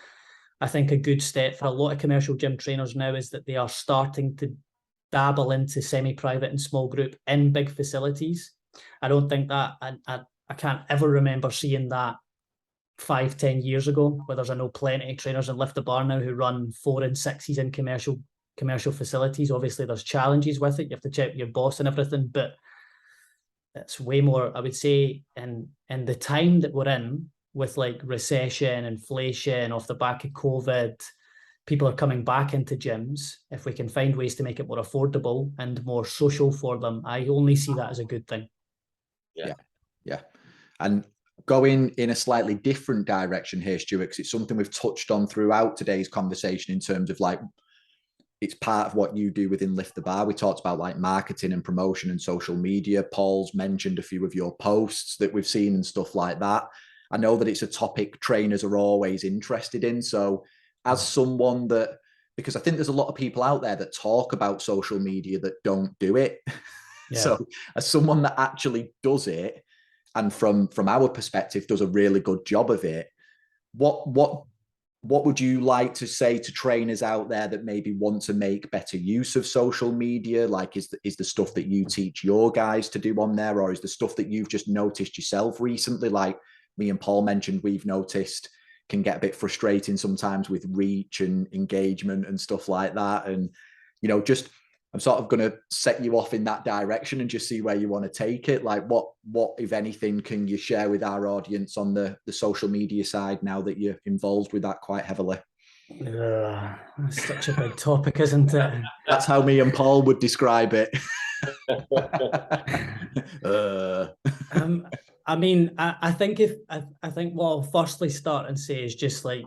I think, a good step for a lot of commercial gym trainers now is that they are starting to dabble into semi-private and small group in big facilities. I don't think that, I can't ever remember seeing that 5-10 years ago, where there's, I know plenty of trainers in Lift the Bar now who run 4 and 6s in commercial facilities. Obviously there's challenges with it, you have to check your boss and everything, but it's way more, I would say, in the time that we're in, with like recession, inflation, off the back of COVID, people are coming back into gyms. If we can find ways to make it more affordable and more social for them, I only see that as a good thing. Yeah. And going in a slightly different direction here, Stuart, because it's something we've touched on throughout today's conversation in terms of, like, it's part of what you do within Lift the Bar. We talked about like marketing and promotion and social media. Paul's mentioned a few of your posts that we've seen and stuff like that. I know that it's a topic trainers are always interested in. So as someone that, because I think there's a lot of people out there that talk about social media that don't do it. Yeah. So as someone that actually does it, and from our perspective does a really good job of it, what would you like to say to trainers out there that maybe want to make better use of social media? Like, is the stuff that you teach your guys to do on there, or is the stuff that you've just noticed yourself recently, like me and Paul mentioned, we've noticed can get a bit frustrating sometimes with reach and engagement and stuff like that? And, you know, just, I'm sort of going to set you off in that direction and just see where you want to take it. Like, what, if anything, can you share with our audience on the social media side now that you're involved with that quite heavily? That's such a big topic, isn't it? That's how me and Paul would describe it. I mean, I think what I'll firstly start and say is just like,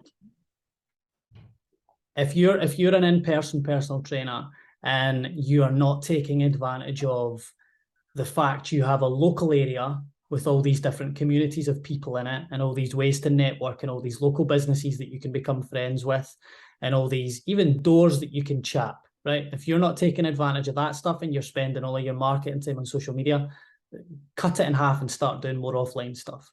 if you're an in-person personal trainer and you are not taking advantage of the fact you have a local area with all these different communities of people in it and all these ways to network and all these local businesses that you can become friends with and all these even doors that you can chat, right? If you're not taking advantage of that stuff and you're spending all of your marketing time on social media, cut it in half and start doing more offline stuff.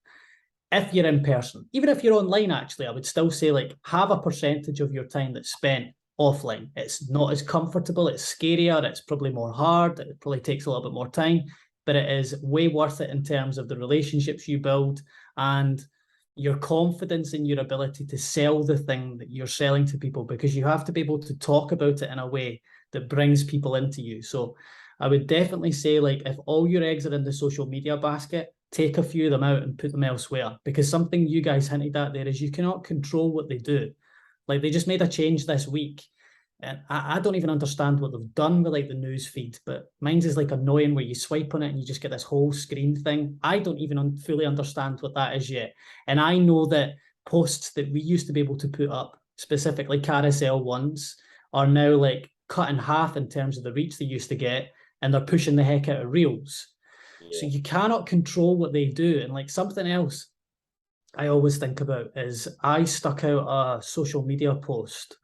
If you're in person, even if you're online, actually, I would still say like have a percentage of your time that's spent offline. It's not as comfortable, it's scarier, it's probably more hard, it probably takes a little bit more time, but it is way worth it in terms of the relationships you build and your confidence in your ability to sell the thing that you're selling to people, because you have to be able to talk about it in a way that brings people into you. So I would definitely say, like, if all your eggs are in the social media basket, take a few of them out and put them elsewhere, because something you guys hinted at there is you cannot control what they do. Like, they just made a change this week, and I don't even understand what they've done with like the news feed, but mine's is like annoying where you swipe on it and you just get this whole screen thing. I don't even fully understand what that is yet. And I know that posts that we used to be able to put up, specifically carousel ones, are now like cut in half in terms of the reach they used to get, and they're pushing the heck out of reels. So you cannot control what they do. And like something else I always think about is I stuck out a social media post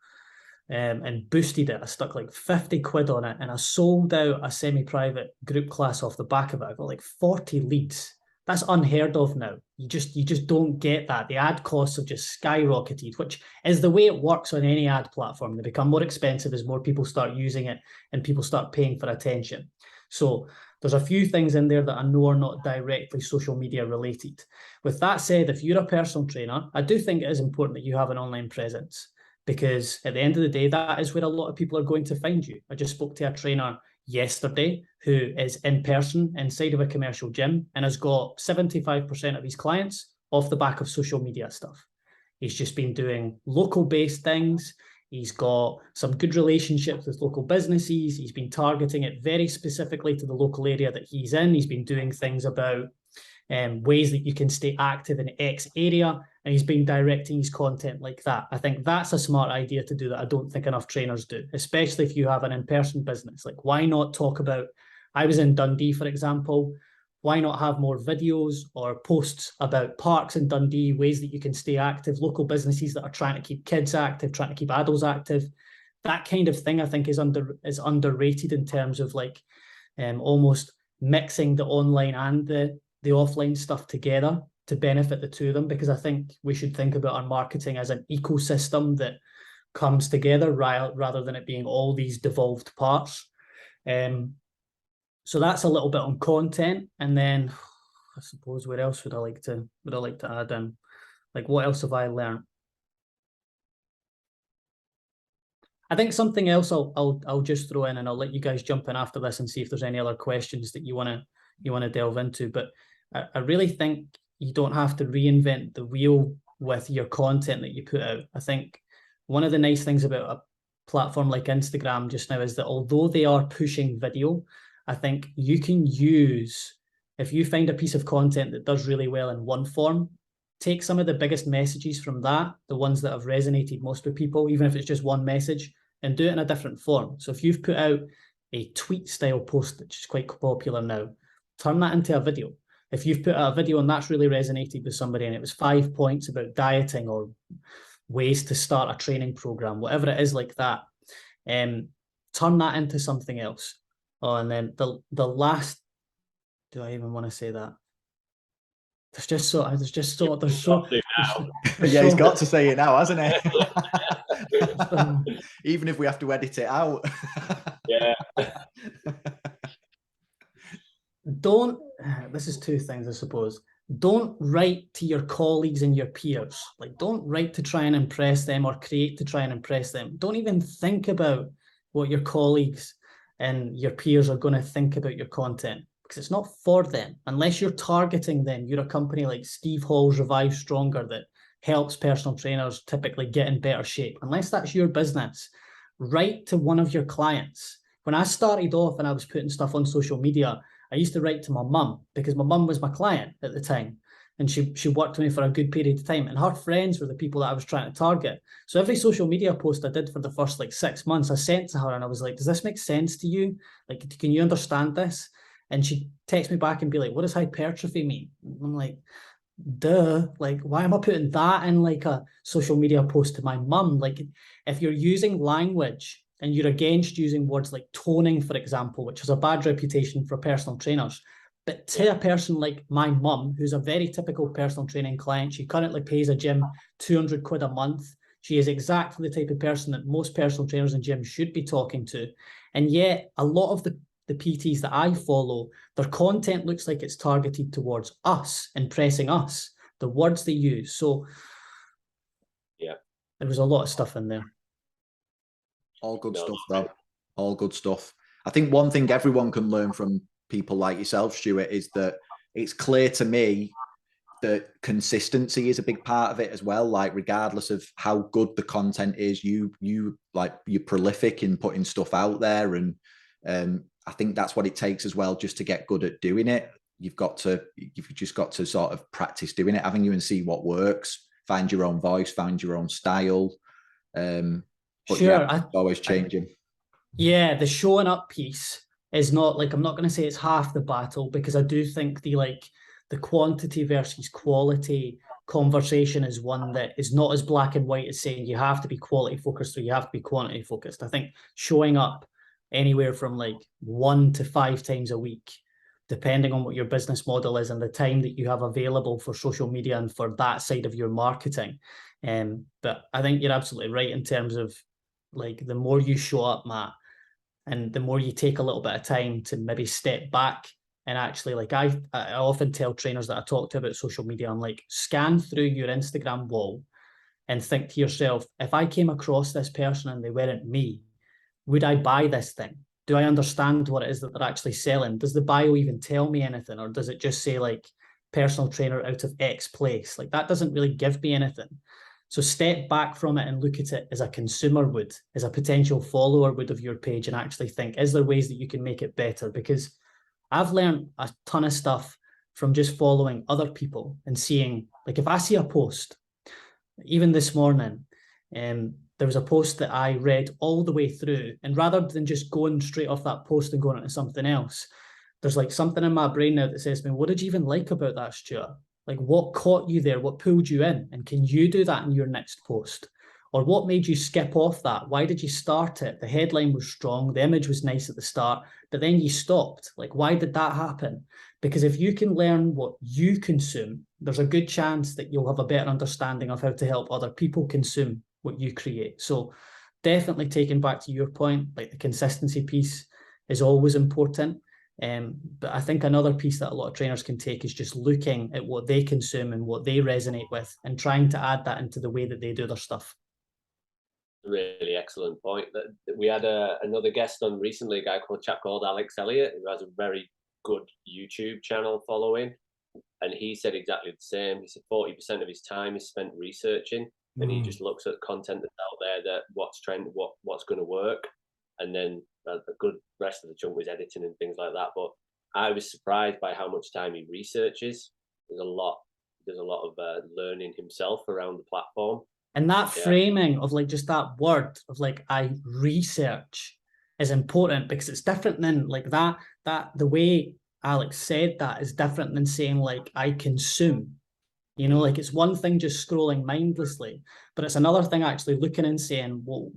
and boosted it. I stuck like 50 quid on it and I sold out a semi-private group class off the back of it. I got like 40 leads. That's unheard of now. You just don't get that. The ad costs have just skyrocketed, which is the way it works on any ad platform. They become more expensive as more people start using it and people start paying for attention. So there's a few things in there that I know are not directly social media related. With that said, if you're a personal trainer, I do think it is important that you have an online presence, because at the end of the day, that is where a lot of people are going to find you. I just spoke to a trainer yesterday who is in person inside of a commercial gym and has got 75% of his clients off the back of social media stuff. He's just been doing local-based things. He's got some good relationships with local businesses. He's been targeting it very specifically to the local area that he's in. He's been doing things about ways that you can stay active in X area, and he's been directing his content like that. I think that's a smart idea to do that I don't think enough trainers do, especially if you have an in-person business. Like, why not talk about, I was in Dundee, for example, why not have more videos or posts about parks in Dundee, ways that you can stay active, local businesses that are trying to keep kids active, trying to keep adults active. That kind of thing, I think, is underrated in terms of like almost mixing the online and the offline stuff together to benefit the two of them, because I think we should think about our marketing as an ecosystem that comes together rather than it being all these devolved parts. So that's a little bit on content, and then I suppose where else would I like to add in? Like, what else have I learned? I think something else I'll just throw in, and I'll let you guys jump in after this and see if there's any other questions that you wanna delve into. But I really think you don't have to reinvent the wheel with your content that you put out. I think one of the nice things about a platform like Instagram just now is that although they are pushing video, I think you can use, if you find a piece of content that does really well in one form, take some of the biggest messages from that, the ones that have resonated most with people, even if it's just one message, and do it in a different form. So if you've put out a tweet style post, which is quite popular now, turn that into a video. If you've put out a video and that's really resonated with somebody and it was 5 points about dieting or ways to start a training program, whatever it is like that, turn that into something else. Oh, and then the last, do I even want to say that? There's so yeah, he's got to say it now, hasn't he? Even if we have to edit it out. Yeah. This is two things, I suppose. Don't write to your colleagues and your peers. Like, don't write to try and impress them or create to try and impress them. Don't even think about what your colleagues and your peers are going to think about your content, because it's not for them. Unless you're targeting them, you're a company like Steve Hall's Revive Stronger that helps personal trainers typically get in better shape. Unless that's your business, write to one of your clients. When I started off and I was putting stuff on social media, I used to write to my mum because my mum was my client at the time. and she worked with me for a good period of time, and her friends were the people that I was trying to target. So every social media post I did for the first like 6 months, I sent to her and I was like, does this make sense to you? Like, can you understand this? And she'd text me back and be like, what does hypertrophy mean? And I'm like, duh, like, why am I putting that in like a social media post to my mum? Like, if you're using language and you're against using words like toning, for example, which has a bad reputation for personal trainers, but to a person like my mum, who's a very typical personal training client, she currently pays a gym 200 quid a month. She is exactly the type of person that most personal trainers and gyms should be talking to. And yet a lot of the PTs that I follow, their content looks like it's targeted towards us, impressing us, the words they use. So yeah, there was a lot of stuff in there. All good stuff, though. All good stuff. I think one thing everyone can learn from people like yourself, Stuart, is that it's clear to me that consistency is a big part of it as well. Like, regardless of how good the content is, you're prolific in putting stuff out there, and I think that's what it takes as well, just to get good at doing it. You've just got to sort of practice doing it, haven't you, and see what works. Find your own voice, find your own style. But sure, yeah, it's always changing. Yeah, the showing up piece is not like, I'm not going to say it's half the battle, because I do think the quantity versus quality conversation is one that is not as black and white as saying you have to be quality focused or you have to be quantity focused. I think showing up anywhere from like 1 to 5 times a week, depending on what your business model is and the time that you have available for social media and for that side of your marketing. But I think you're absolutely right in terms of like, the more you show up, Matt, and the more you take a little bit of time to maybe step back and actually, like, I often tell trainers that I talk to about social media, I'm like, scan through your Instagram wall and think to yourself, if I came across this person and they weren't me, would I buy this thing? Do I understand what it is that they're actually selling? Does the bio even tell me anything? Or does it just say like personal trainer out of X place? Like, that doesn't really give me anything. So step back from it and look at it as a consumer would, as a potential follower would of your page, and actually think, is there ways that you can make it better? Because I've learned a ton of stuff from just following other people and seeing, like, if I see a post, even this morning, there was a post that I read all the way through, and rather than just going straight off that post and going into something else, there's like something in my brain now that says to me, what did you even like about that, Stuart? Like, what caught you there? What pulled you in? And can you do that in your next post? Or what made you skip off that? Why did you start it? The headline was strong. The image was nice at the start, but then you stopped. Like, why did that happen? Because if you can learn what you consume, there's a good chance that you'll have a better understanding of how to help other people consume what you create. So definitely, taking back to your point, like, the consistency piece is always important. But I think another piece that a lot of trainers can take is just looking at what they consume and what they resonate with, and trying to add that into the way that they do their stuff. Really excellent point. That we had another guest on recently, a chap called Alex Elliott, who has a very good YouTube channel following, and he said exactly the same. He said 40% of his time is spent researching, and he just looks at content that's out there, that what's trend, what's going to work, and then a good rest of the chunk was editing and things like that. But I was surprised by how much time he researches. There's a lot of learning himself around the platform. And that framing of like just that word of like, I research, is important, because it's different than like that the way Alex said that is different than saying like, I consume. You know, like, it's one thing just scrolling mindlessly, but it's another thing actually looking and saying, well,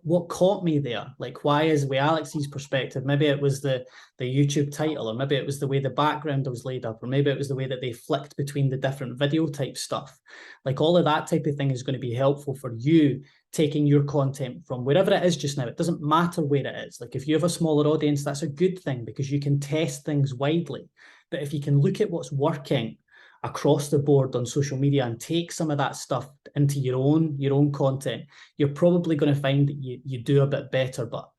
what caught me there? Like, why is, with Alex's perspective, maybe it was the YouTube title, or maybe it was the way the background was laid up, or maybe it was the way that they flicked between the different video type stuff. Like, all of that type of thing is going to be helpful for you taking your content from wherever it is just now. It doesn't matter where it is. Like, if you have a smaller audience, that's a good thing, because you can test things widely. But if you can look at what's working across the board on social media and take some of that stuff into your own content, you're probably going to find that you do a bit better. But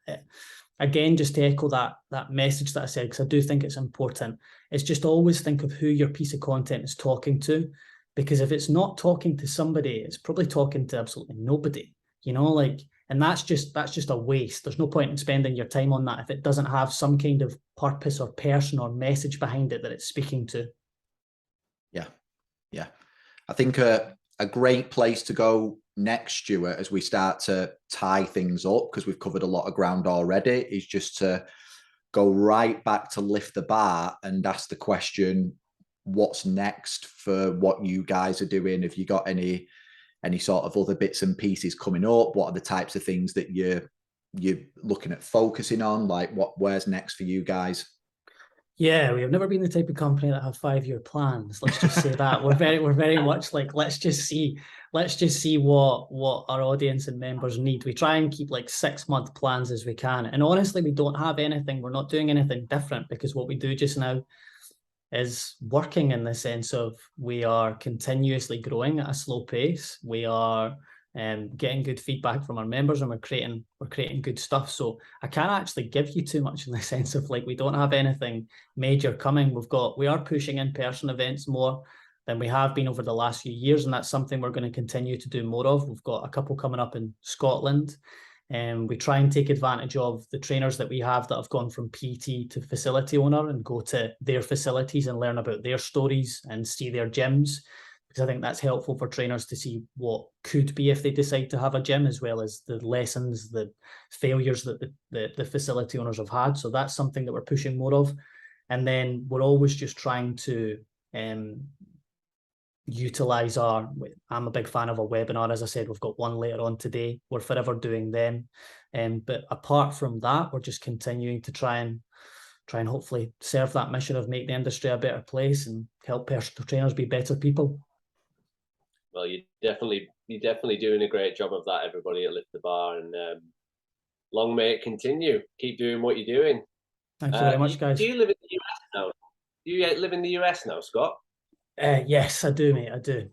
again, just to echo that message that I said, because I do think it's important, is just always think of who your piece of content is talking to, because if it's not talking to somebody, it's probably talking to absolutely nobody, you know, like, and that's just a waste. There's no point in spending your time on that if it doesn't have some kind of purpose or person or message behind it that it's speaking to. Yeah, Yeah. I think a great place to go next, Stuart, as we start to tie things up, because we've covered a lot of ground already, is just to go right back to Lift the Bar and ask the question, what's next for what you guys are doing? Have you got any sort of other bits and pieces coming up? What are the types of things that you're looking at focusing on? Like where's next for you guys? Yeah, we have never been the type of company that have 5-year plans. Let's just say that we're very much like, let's just see what our audience and members need. We try and keep like 6-month plans as we can. And honestly, we don't have anything. We're not doing anything different, because what we do just now is working, in the sense of we are continuously growing at a slow pace. We are getting good feedback from our members, and we're creating good stuff. So I can't actually give you too much, in the sense of like, we don't have anything major coming. We are pushing in-person events more than we have been over the last few years, and that's something we're going to continue to do more of. We've got a couple coming up in Scotland, and we try and take advantage of the trainers that we have that have gone from PT to facility owner, and go to their facilities and learn about their stories and see their gyms, because I think that's helpful for trainers to see what could be if they decide to have a gym, as well as the lessons, the failures that the facility owners have had. So that's something that we're pushing more of. And then we're always just trying to utilize I'm a big fan of a webinar. As I said, we've got one later on today. We're forever doing them. But apart from that, we're just continuing to try and hopefully serve that mission of make the industry a better place and help personal trainers be better people. Well, you're definitely doing a great job of that, everybody at Lift the Bar, and long may it continue. Keep doing what you're doing. Thank you very much, guys. Do you live in the US now? Do you live in the US now, Scott? Yes, I do, mate. I do.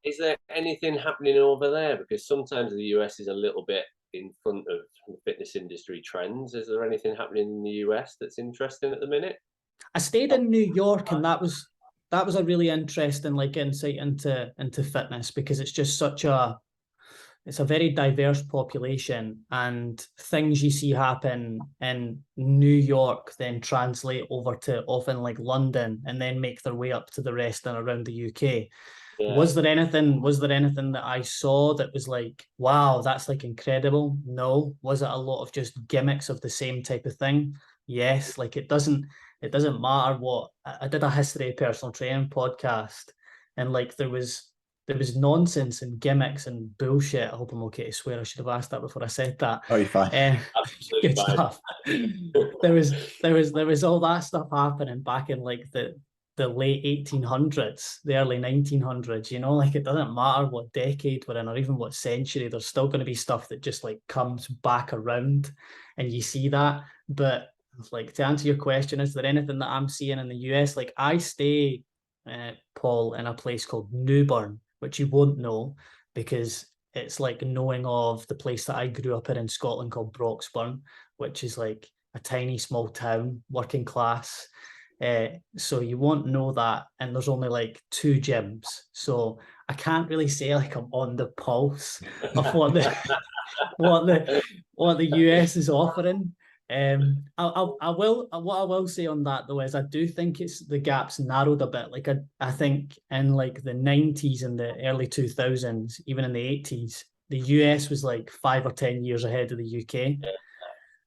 Is there anything happening over there? Because sometimes the US is a little bit in front of the fitness industry trends. Is there anything happening in the US that's interesting at the minute? I stayed in New York, and that was a really interesting insight into fitness, because it's just it's a very diverse population, and things you see happen in New York then translate over to often like London, and then make their way up to the rest and around the UK. Yeah. Was there anything that I saw that was like, wow, that's like incredible? No. Was it a lot of just gimmicks of the same type of thing? Yes. Like it doesn't matter what. I did a history of personal training podcast, and like there was nonsense and gimmicks and bullshit. I hope I'm okay to swear. I should have asked that before I said that. Oh, you're fine. Good fine. Stuff. there was all that stuff happening back in like the late 1800s, the early 1900s. You know, like it doesn't matter what decade we're in or even what century. There's still going to be stuff that just like comes back around, and you see that. But like, to answer your question, is there anything that I'm seeing in the US? Like I stay, Paul, in a place called Newburn, which you won't know, because it's like knowing of the place that I grew up in Scotland called Broxburn, which is like a tiny small town, working class. So you won't know that, and there's only like 2 gyms. So I can't really say like I'm on the pulse of what the US is offering. What I will say on that though is I do think the gap's narrowed a bit. Like I think in like the 90s and the early 2000s, even in the 80s, the US was like 5 or 10 years ahead of the UK.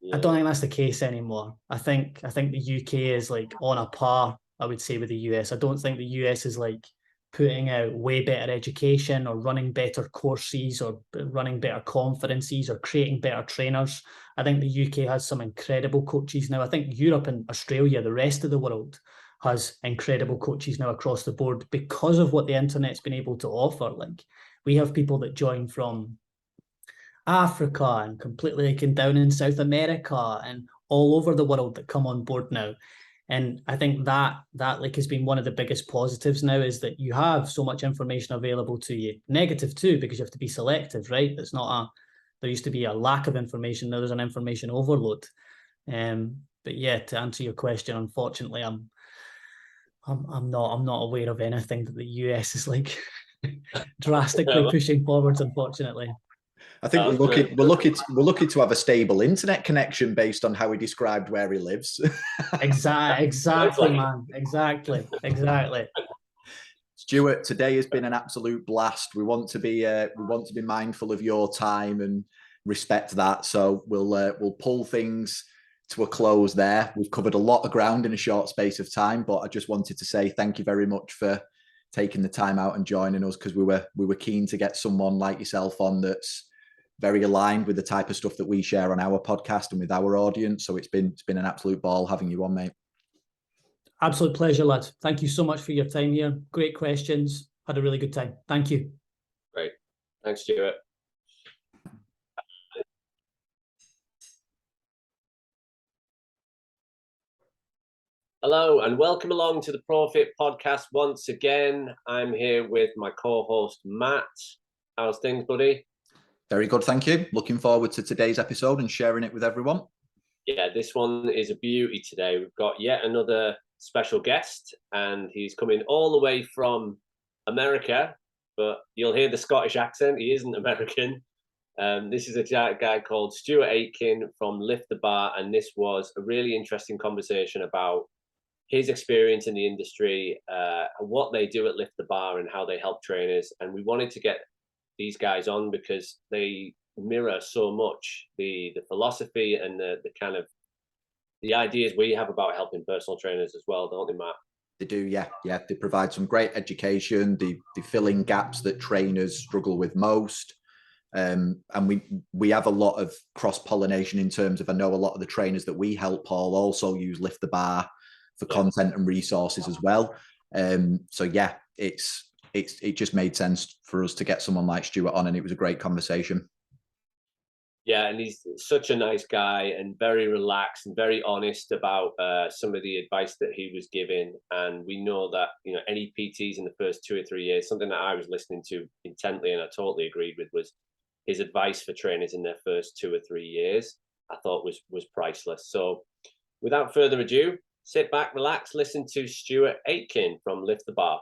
Yeah. I don't think that's the case anymore. I think the UK is like on a par, I would say, with the US. I don't think the US is like putting out way better education or running better courses or running better conferences or creating better trainers. I think the UK has some incredible coaches now. I think Europe and Australia, the rest of the world, has incredible coaches now across the board because of what the internet's been able to offer. Like we have people that join from Africa and completely like down in South America and all over the world that come on board now. And I think that like has been one of the biggest positives now, is that you have so much information available to you. Negative too, because you have to be selective, right? There used to be a lack of information. Now there's an information overload. But yeah, to answer your question, unfortunately, I'm not aware of anything that the US is like drastically pushing forwards, unfortunately. I think we're lucky to have a stable internet connection based on how he described where he lives. Exactly, man. Exactly. Stuart, today has been an absolute blast. We want to be mindful of your time and respect that. So we'll pull things to a close there. We've covered a lot of ground in a short space of time, but I just wanted to say thank you very much for taking the time out and joining us, because we were keen to get someone like yourself on that's very aligned with the type of stuff that we share on our podcast and with our audience. So it's been an absolute ball having you on, mate. Absolute pleasure, lads. Thank you so much for your time here. Great questions. Had a really good time. Thank you. Great. Thanks, Stuart. Hello and welcome along to the ProFit podcast once again. I'm here with my co-host, Matt. How's things, buddy? Very good, thank you. Looking forward to today's episode and sharing it with everyone. Yeah, this one is a beauty today. We've got yet another special guest, and he's coming all the way from America, but you'll hear the Scottish accent. He isn't American. This is a guy called Stuart Aitken from Lift the Bar, and this was a really interesting conversation about his experience in the industry, what they do at Lift the Bar and how they help trainers. And we wanted to get these guys on because they mirror so much the philosophy and the kind of the ideas we have about helping personal trainers as well, don't they, Matt? They do, yeah. They provide some great education. They fill in gaps that trainers struggle with most. And we have a lot of cross-pollination in terms of, I know a lot of the trainers that we help, Paul, also use Lift the Bar for content and resources as well. So yeah, it just made sense for us to get someone like Stuart on, and it was a great conversation. Yeah, and he's such a nice guy and very relaxed and very honest about some of the advice that he was giving. And we know that, you know, any PTs in the first 2 or 3 years, something that I was listening to intently and I totally agreed with, was his advice for trainers in their first 2 or 3 years. I thought was priceless. So without further ado, sit back, relax, listen to Stuart Aitken from Lift the Bar.